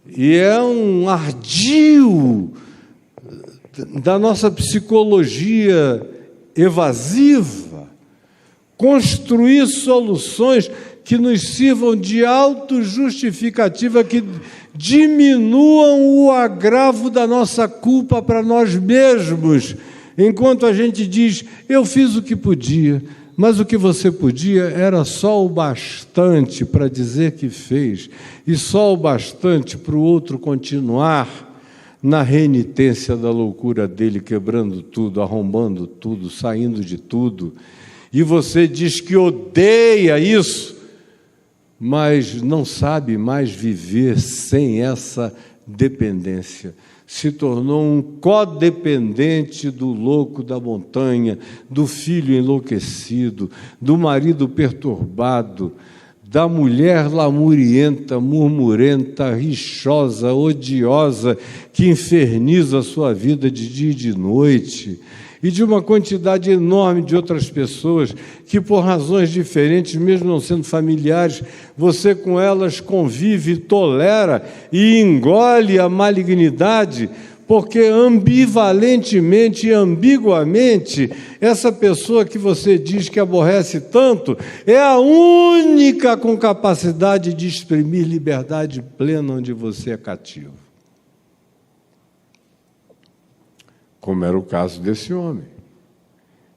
e é um ardil da nossa psicologia evasiva construir soluções que nos sirvam de autojustificativa, que diminuam o agravo da nossa culpa para nós mesmos, enquanto a gente diz, eu fiz o que podia, mas o que você podia era só o bastante para dizer que fez, e só o bastante para o outro continuar na renitência da loucura dele, quebrando tudo, arrombando tudo, saindo de tudo. E você diz que odeia isso, mas não sabe mais viver sem essa dependência. Se tornou um codependente do louco da montanha, do filho enlouquecido, do marido perturbado, da mulher lamurienta, murmurenta, rixosa, odiosa, que inferniza a sua vida de dia e de noite, e de uma quantidade enorme de outras pessoas que, por razões diferentes, mesmo não sendo familiares, você com elas convive, tolera e engole a malignidade, porque ambivalentemente e ambiguamente, essa pessoa que você diz que aborrece tanto é a única com capacidade de exprimir liberdade plena onde você é cativo. Como era o caso desse homem.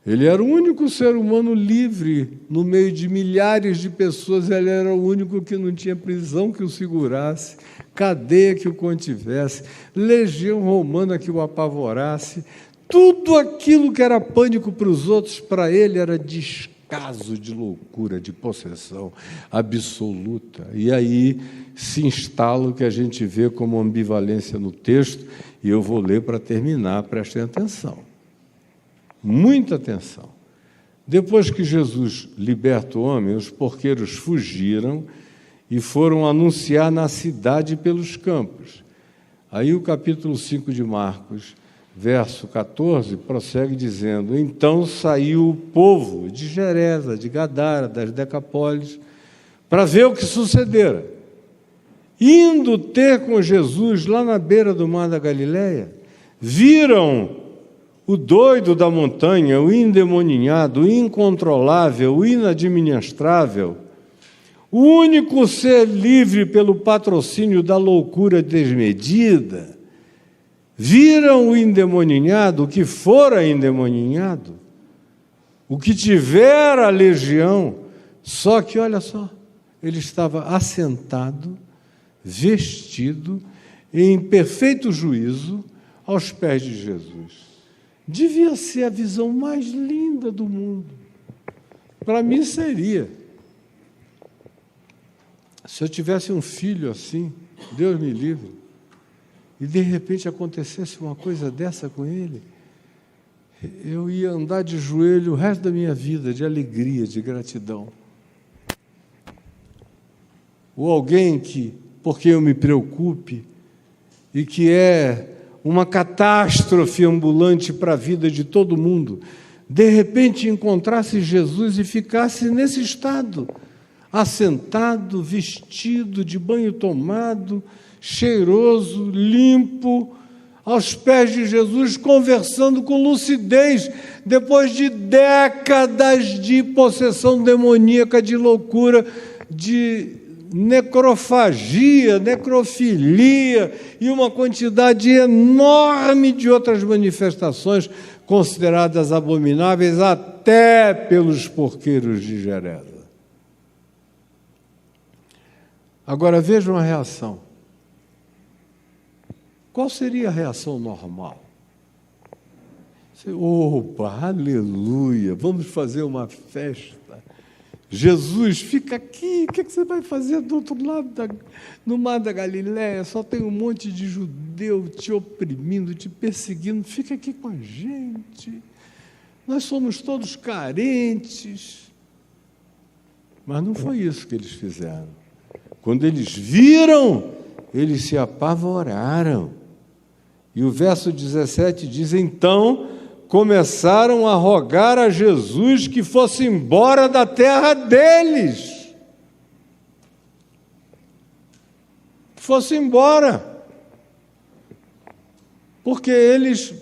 Ele era o único ser humano livre no meio de milhares de pessoas, ele era o único que não tinha prisão que o segurasse, cadeia que o contivesse, legião romana que o apavorasse. Tudo aquilo que era pânico para os outros, para ele era descaso de loucura, de possessão absoluta. E aí se instala o que a gente vê como ambivalência no texto, e eu vou ler para terminar, prestem atenção. Muita atenção. Depois que Jesus liberta o homem, os porqueiros fugiram e foram anunciar na cidade e pelos campos. Aí o capítulo 5 de Marcos, verso 14, prossegue dizendo, então saiu o povo de Gerasa, de Gadara, das Decapólis, para ver o que sucedera. Indo ter com Jesus lá na beira do mar da Galileia, viram o doido da montanha, o endemoninhado, o incontrolável, o inadministrável, o único ser livre pelo patrocínio da loucura desmedida. Viram o endemoninhado, o que fora endemoninhado, o que tivera a legião, só que, olha só, ele estava assentado, vestido, em perfeito juízo, aos pés de Jesus. Devia ser a visão mais linda do mundo. Para mim seria. Se eu tivesse um filho assim, Deus me livre, e de repente acontecesse uma coisa dessa com ele, eu ia andar de joelho o resto da minha vida, de alegria, de gratidão. Ou alguém que, porque eu me preocupe, e que é uma catástrofe ambulante para a vida de todo mundo, de repente encontrasse Jesus e ficasse nesse estado, assentado, vestido, de banho tomado, cheiroso, limpo, aos pés de Jesus, conversando com lucidez, depois de décadas de possessão demoníaca, de loucura, de necrofagia, necrofilia e uma quantidade enorme de outras manifestações consideradas abomináveis até pelos porqueiros de Gerasa. Agora vejam a reação. Qual seria a reação normal? Opa, aleluia, vamos fazer uma festa. Jesus, fica aqui, o que você vai fazer do outro lado, no mar da Galileia? Só tem um monte de judeu te oprimindo, te perseguindo, fica aqui com a gente. Nós somos todos carentes. Mas não foi isso que eles fizeram. Quando eles viram, eles se apavoraram. E o verso 17 diz, então começaram a rogar a Jesus que fosse embora da terra deles. fosse embora, porque eles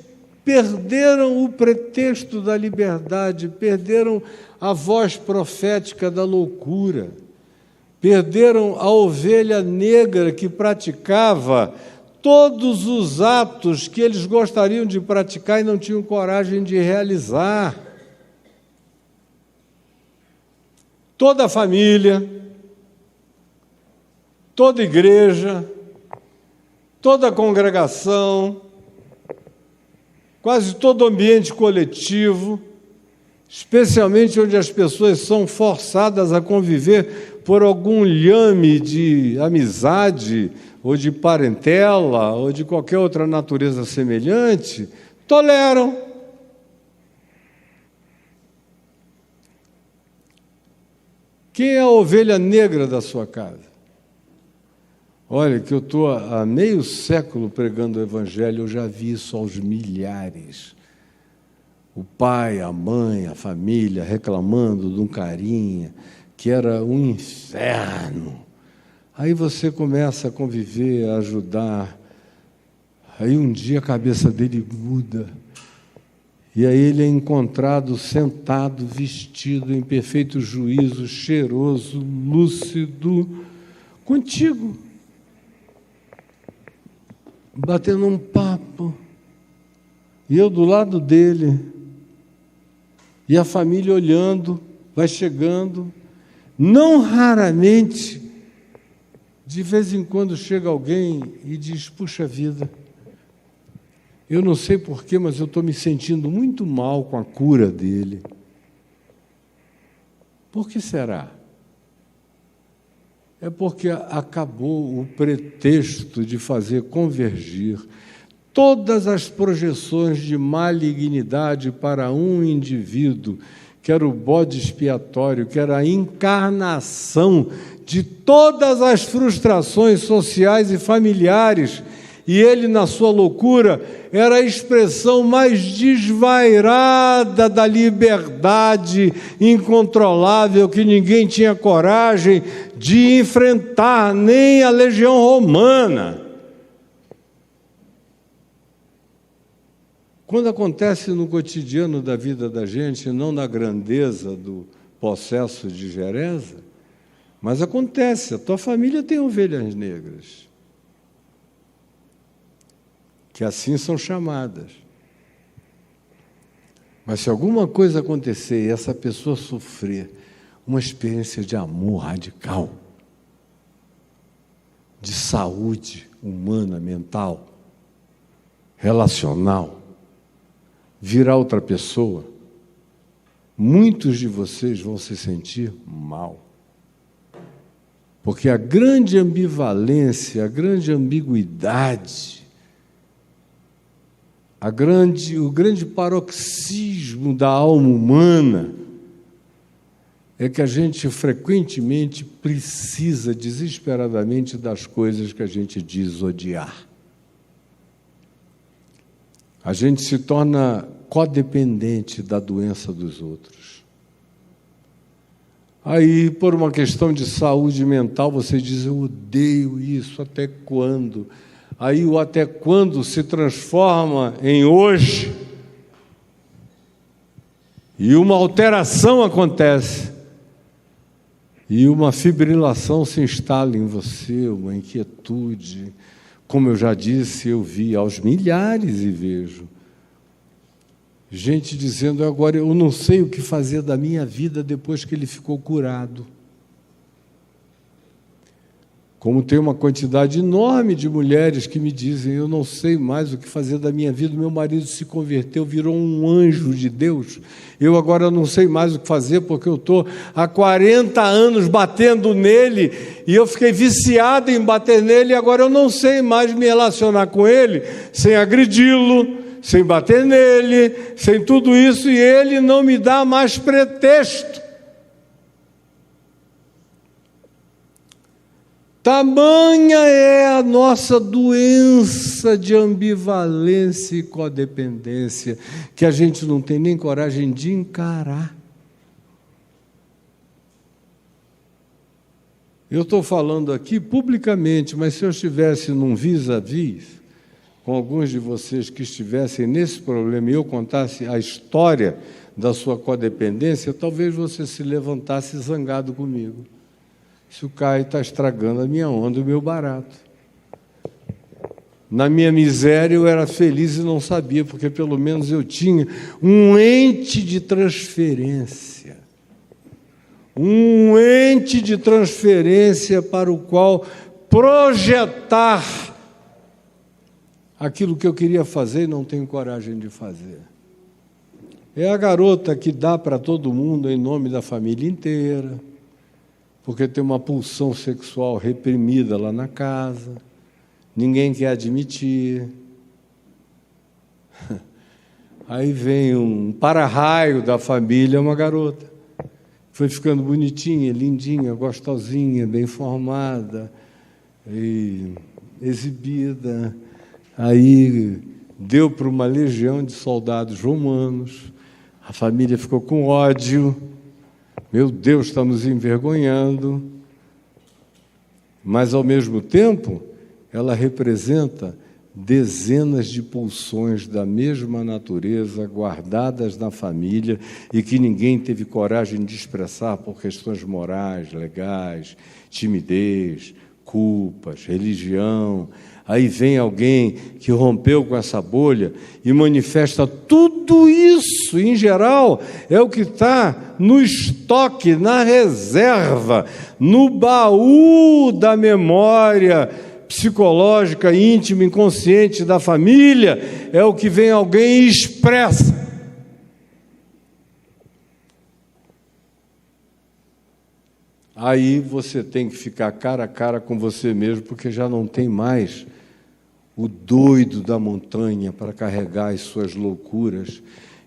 perderam o pretexto da liberdade, perderam a voz profética da loucura, perderam a ovelha negra que praticava todos os atos que eles gostariam de praticar e não tinham coragem de realizar. Toda a família, toda a igreja, toda a congregação, quase todo o ambiente coletivo, especialmente onde as pessoas são forçadas a conviver por algum lhame de amizade, ou de parentela, ou de qualquer outra natureza semelhante, toleram. Quem é a ovelha negra da sua casa? Olha, que eu estou há meio século pregando o Evangelho, eu já vi isso aos milhares. O pai, a mãe, a família reclamando de um carinha que era um inferno. Aí você começa a conviver, a ajudar. Aí um dia a cabeça dele muda. E aí ele é encontrado sentado, vestido em perfeito juízo, cheiroso, lúcido, contigo, batendo um papo. E eu do lado dele. E a família olhando, vai chegando. Não raramente, de vez em quando chega alguém e diz: puxa vida, eu não sei porquê, mas eu estou me sentindo muito mal com a cura dele. Por que será? É porque acabou o pretexto de fazer convergir todas as projeções de malignidade para um indivíduo, que era o bode expiatório, que era a encarnação de todas as frustrações sociais e familiares, e ele, na sua loucura, era a expressão mais desvairada da liberdade incontrolável que ninguém tinha coragem de enfrentar, nem a legião romana. Quando acontece no cotidiano da vida da gente, não na grandeza do possesso de Geresa, mas acontece, a tua família tem ovelhas negras, que assim são chamadas. Mas se alguma coisa acontecer e essa pessoa sofrer uma experiência de amor radical, de saúde humana, mental, relacional, virar outra pessoa, muitos de vocês vão se sentir mal. Porque a grande ambivalência, a grande ambiguidade, o grande paroxismo da alma humana é que a gente frequentemente precisa desesperadamente das coisas que a gente diz odiar. A gente se torna codependente da doença dos outros. Aí, por uma questão de saúde mental, você diz: eu odeio isso, até quando? Aí o até quando se transforma em hoje, e uma alteração acontece, e uma fibrilação se instala em você, uma inquietude. Como eu já disse, eu vi aos milhares e vejo gente dizendo: agora eu não sei o que fazer da minha vida depois que ele ficou curado. Como tem uma quantidade enorme de mulheres que me dizem: eu não sei mais o que fazer da minha vida, meu marido se converteu, virou um anjo de Deus, eu agora não sei mais o que fazer porque eu estou há 40 anos batendo nele e eu fiquei viciado em bater nele e agora eu não sei mais me relacionar com ele sem agredi-lo, sem bater nele, sem tudo isso, e ele não me dá mais pretexto. Tamanha é a nossa doença de ambivalência e codependência, que a gente não tem nem coragem de encarar. Eu estou falando aqui publicamente, mas se eu estivesse num vis-à-vis com alguns de vocês que estivessem nesse problema e eu contasse a história da sua codependência, talvez você se levantasse zangado comigo. Se o Caio está estragando a minha onda, o meu barato. Na minha miséria eu era feliz e não sabia, porque pelo menos eu tinha um ente de transferência. Um ente de transferência para o qual projetar aquilo que eu queria fazer e não tenho coragem de fazer. É a garota que dá para todo mundo em nome da família inteira, porque tem uma pulsão sexual reprimida lá na casa, ninguém quer admitir. Aí vem um para-raio da família, uma garota. Foi ficando bonitinha, lindinha, gostosinha, bem formada, e exibida. Aí deu para uma legião de soldados romanos, a família ficou com ódio. Meu Deus, está nos envergonhando. Mas, ao mesmo tempo, ela representa dezenas de pulsões da mesma natureza guardadas na família e que ninguém teve coragem de expressar por questões morais, legais, timidez, culpas, religião. Aí vem alguém que rompeu com essa bolha e manifesta tudo isso, em geral, é o que está no estoque, na reserva, no baú da memória psicológica, íntima, inconsciente da família, é o que vem alguém e expressa. Aí você tem que ficar cara a cara com você mesmo, porque já não tem mais o doido da montanha para carregar as suas loucuras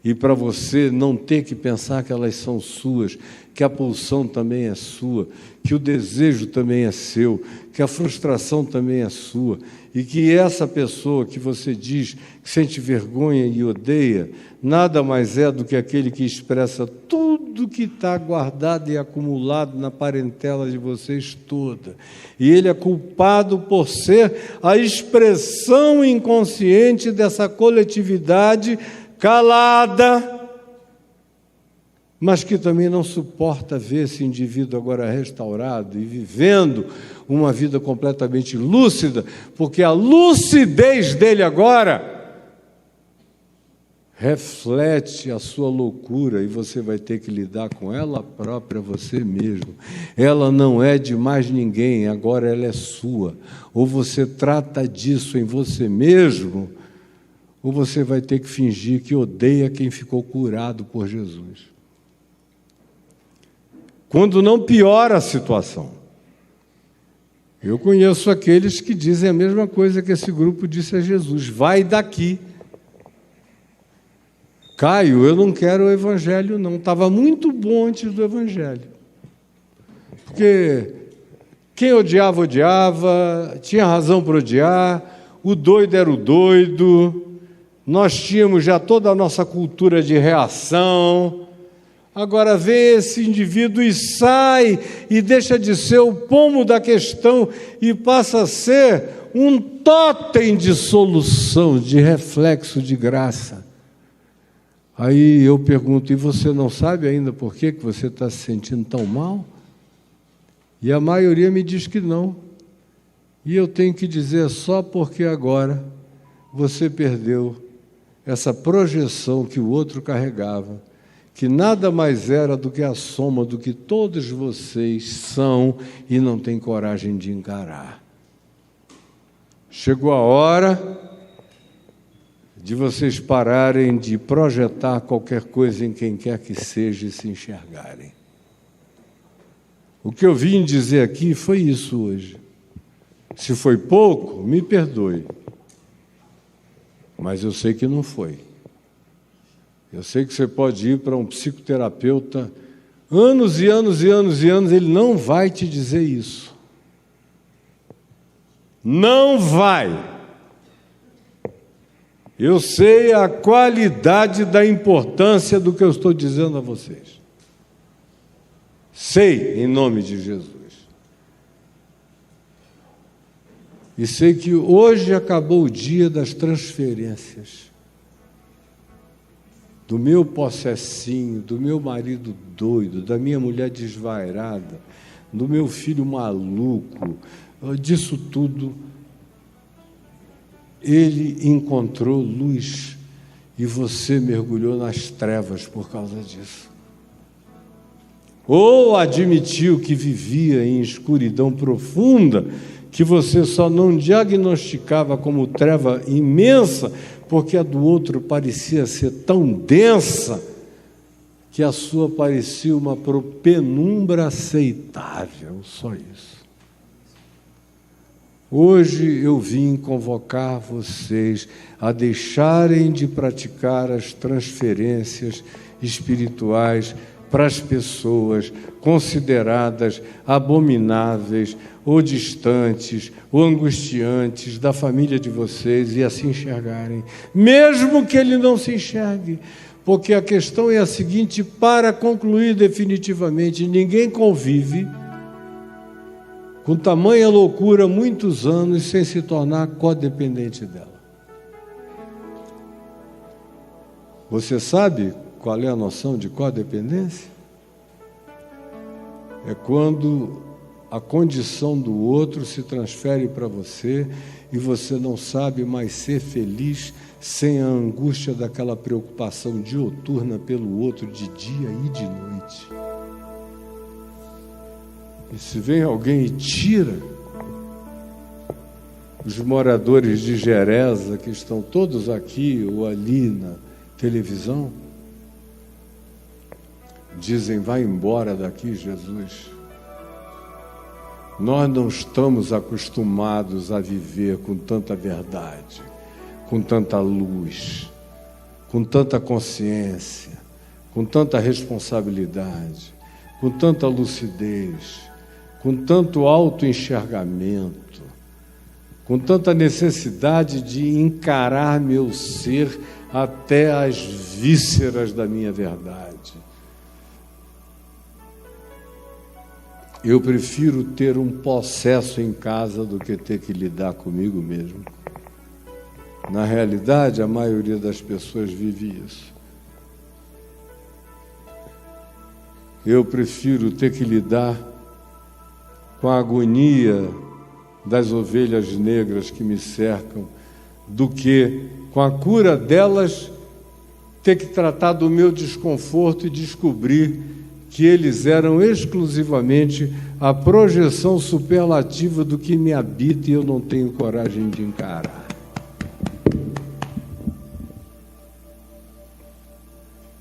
e para você não ter que pensar que elas são suas, que a pulsão também é sua, que o desejo também é seu, que a frustração também é sua, e que essa pessoa que você diz que sente vergonha e odeia, nada mais é do que aquele que expressa tudo que está guardado e acumulado na parentela de vocês toda. E ele é culpado por ser a expressão inconsciente dessa coletividade calada, mas que também não suporta ver esse indivíduo agora restaurado e vivendo uma vida completamente lúcida, porque a lucidez dele agora reflete a sua loucura e você vai ter que lidar com ela própria, você mesmo. Ela não é de mais ninguém, agora ela é sua. Ou você trata disso em você mesmo, ou você vai ter que fingir que odeia quem ficou curado por Jesus. Quando não piora a situação. Eu conheço aqueles que dizem a mesma coisa que esse grupo disse a Jesus: vai daqui. Caio, eu não quero o Evangelho, não. Estava muito bom antes do Evangelho. Porque quem odiava, odiava, tinha razão para odiar, o doido era o doido, nós tínhamos já toda a nossa cultura de reação. Agora vem esse indivíduo e sai e deixa de ser o pomo da questão e passa a ser um tótem de solução, de reflexo de graça. Aí eu pergunto, e você não sabe ainda por que você está se sentindo tão mal? E a maioria me diz que não. E eu tenho que dizer, só porque agora você perdeu essa projeção que o outro carregava, que nada mais era do que a soma do que todos vocês são e não têm coragem de encarar. Chegou a hora de vocês pararem de projetar qualquer coisa em quem quer que seja e se enxergarem. O que eu vim dizer aqui foi isso hoje. Se foi pouco, me perdoe. Mas eu sei que não foi. Eu sei que você pode ir para um psicoterapeuta anos e anos e anos e anos, ele não vai te dizer isso. Não vai. Eu sei a qualidade da importância do que eu estou dizendo a vocês. Sei, em nome de Jesus. E sei que hoje acabou o dia das transferências. Do meu possessinho, do meu marido doido, da minha mulher desvairada, do meu filho maluco, disso tudo, ele encontrou luz e você mergulhou nas trevas por causa disso. Ou admitiu que vivia em escuridão profunda, que você só não diagnosticava como treva imensa, porque a do outro parecia ser tão densa, que a sua parecia uma penumbra aceitável, só isso. Hoje eu vim convocar vocês a deixarem de praticar as transferências espirituais para as pessoas consideradas abomináveis, ou distantes, ou angustiantes da família de vocês, e assim enxergarem, mesmo que ele não se enxergue, porque a questão é a seguinte: para concluir definitivamente, ninguém convive com tamanha loucura muitos anos sem se tornar codependente dela. Você sabe qual é a noção de codependência? É quando a condição do outro se transfere para você e você não sabe mais ser feliz sem a angústia daquela preocupação dioturna pelo outro de dia e de noite. E se vem alguém e tira os moradores de Geresa, que estão todos aqui ou ali na televisão, dizem: vai embora daqui, Jesus. Nós não estamos acostumados a viver com tanta verdade, com tanta luz, com tanta consciência, com tanta responsabilidade, com tanta lucidez, com tanto autoenxergamento, com tanta necessidade de encarar meu ser até as vísceras da minha verdade. Eu prefiro ter um possesso em casa do que ter que lidar comigo mesmo. Na realidade, a maioria das pessoas vive isso. Eu prefiro ter que lidar com a agonia das ovelhas negras que me cercam do que, com a cura delas, ter que tratar do meu desconforto e descobrir que eles eram exclusivamente a projeção superlativa do que me habita e eu não tenho coragem de encarar.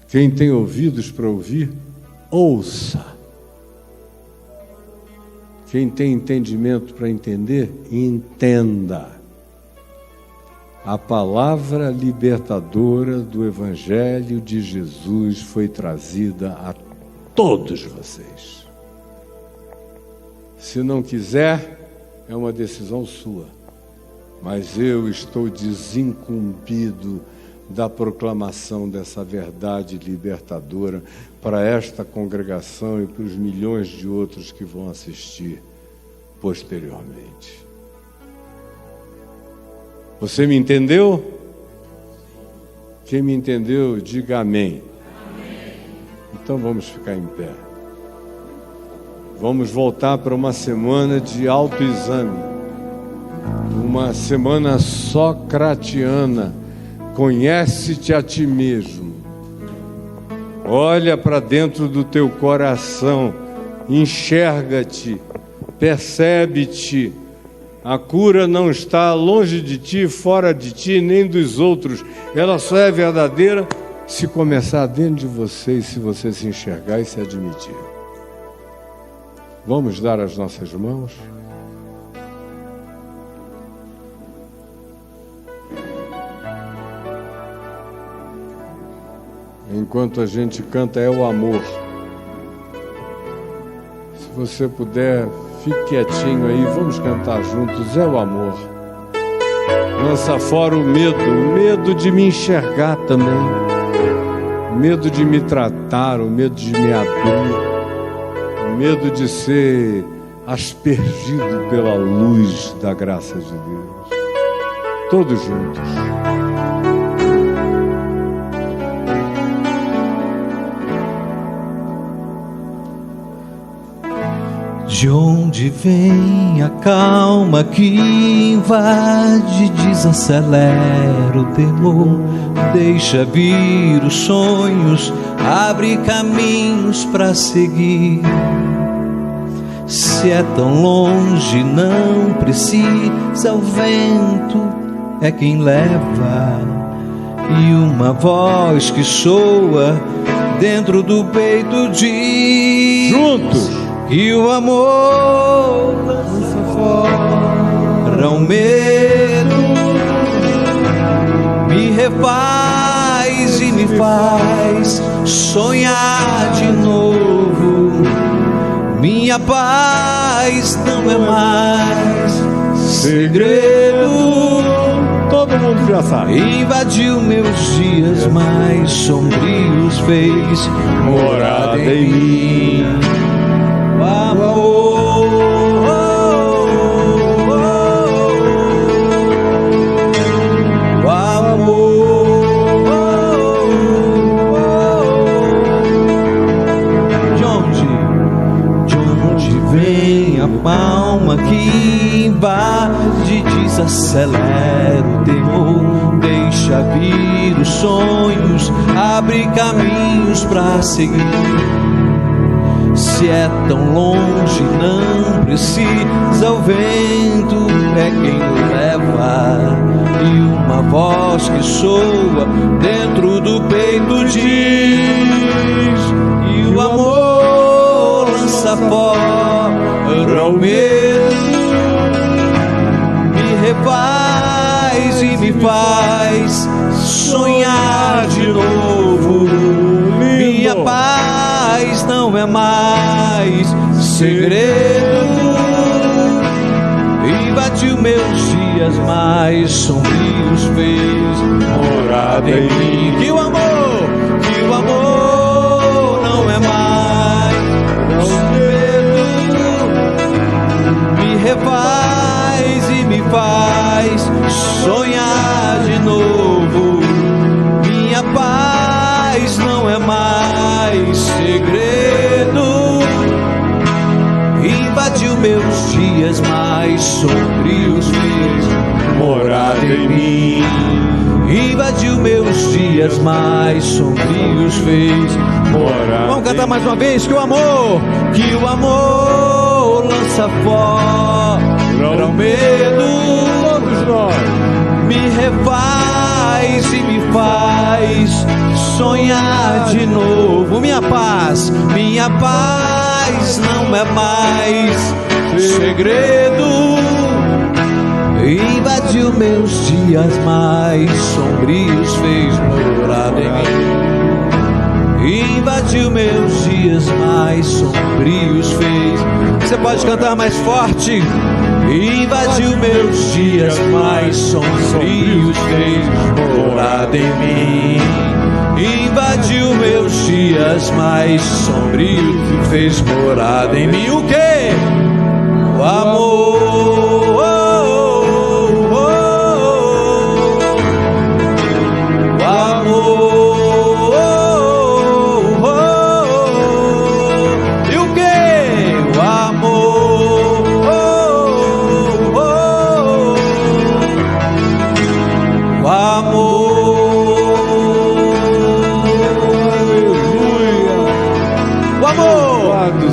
Quem tem ouvidos para ouvir, ouça. Quem tem entendimento para entender, entenda. A palavra libertadora do Evangelho de Jesus foi trazida a todos vocês. Se não quiser, é uma decisão sua. Mas eu estou desincumbido da proclamação dessa verdade libertadora para esta congregação e para os milhões de outros que vão assistir posteriormente. Você me entendeu? Quem me entendeu, diga amém. Então vamos ficar em pé. Vamos voltar para uma semana de autoexame, uma semana socratiana. Conhece-te a ti mesmo. Olha para dentro do teu coração, enxerga-te, percebe-te. A cura não está longe de ti, fora de ti, nem dos outros. Ela só é verdadeira se começar dentro de você e se você se enxergar e se admitir. Vamos dar as nossas mãos? Enquanto a gente canta É o Amor. Se você puder, fique quietinho aí, vamos cantar juntos É o Amor. Lança fora o medo de me enxergar também, o medo de me tratar, o medo de me abrir, o medo de ser aspergido pela luz da graça de Deus. Todos juntos. De onde vem a calma que invade, desacelera o temor, deixa vir os sonhos, abre caminhos para seguir. Se é tão longe, não precisa, o vento é quem leva, e uma voz que soa dentro do peito diz: juntos! E o amor lança fora o medo, me refaz e me faz sonhar de novo. Minha paz não é mais segredo. Todo mundo já sabe. Invadiu meus dias mais sombrios, fez morada em mim. O amor, o amor. De onde vem a palma que invade, desacelera o temor, deixa vir os sonhos, abre caminhos pra seguir. Se é tão longe, não precisa, o vento é quem leva, e uma voz que soa dentro do peito diz: e o amor lança fora o medo, me refaz e me faz sonhar de novo. Minha paz não é mais segredo, invadiu meus dias mais sombrios, fez morada em mim. Que o amor não é mais segredo, me refaz e me faz sonhar de novo. Minha paz não é mais segredo, invadiu meus dias mais sombrios, fez morada em mim. Invadiu meus dias mais sombrios, fez morada. Vamos cantar mais uma vez. Que o amor lança fora o medo, Todos nós. me refaz e me faz sonhar de novo. Minha paz não é mais segredo, invadiu meus dias mais sombrios, fez morada em mim. Invadiu meus dias mais sombrios, fez. Você pode cantar mais forte. Invadiu meus dias mais sombrios, fez morada em mim. Invadiu meus dias mais sombrios, fez morada em mim. O quê? O amor. O amor. E o quê? O amor. O amor.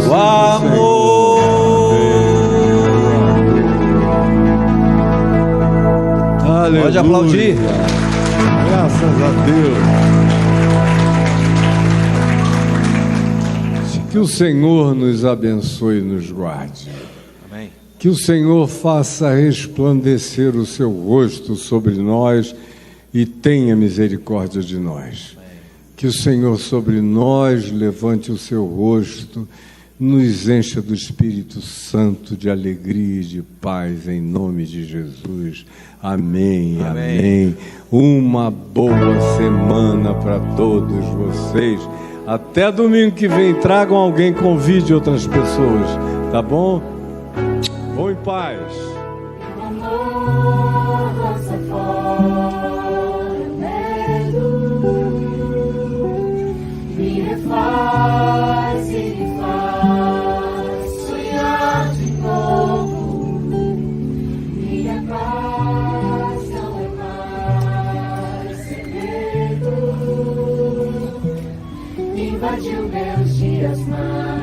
O amor. Aleluia. Pode aplaudir. Graças a Deus. Que o Senhor nos abençoe e nos guarde. Amém. Que o Senhor faça resplandecer o seu rosto sobre nós e tenha misericórdia de nós. Que o Senhor sobre nós levante o seu rosto, nos encha do Espírito Santo, de alegria e de paz, em nome de Jesus. Amém, amém. Uma boa semana para todos vocês. Até domingo que vem, tragam alguém, convide outras pessoas, tá bom? em paz. O amor lança fora o medo, me refaz e me faz sonhar de novo. Minha paz não é mais segredo, invadiu meus dias mais.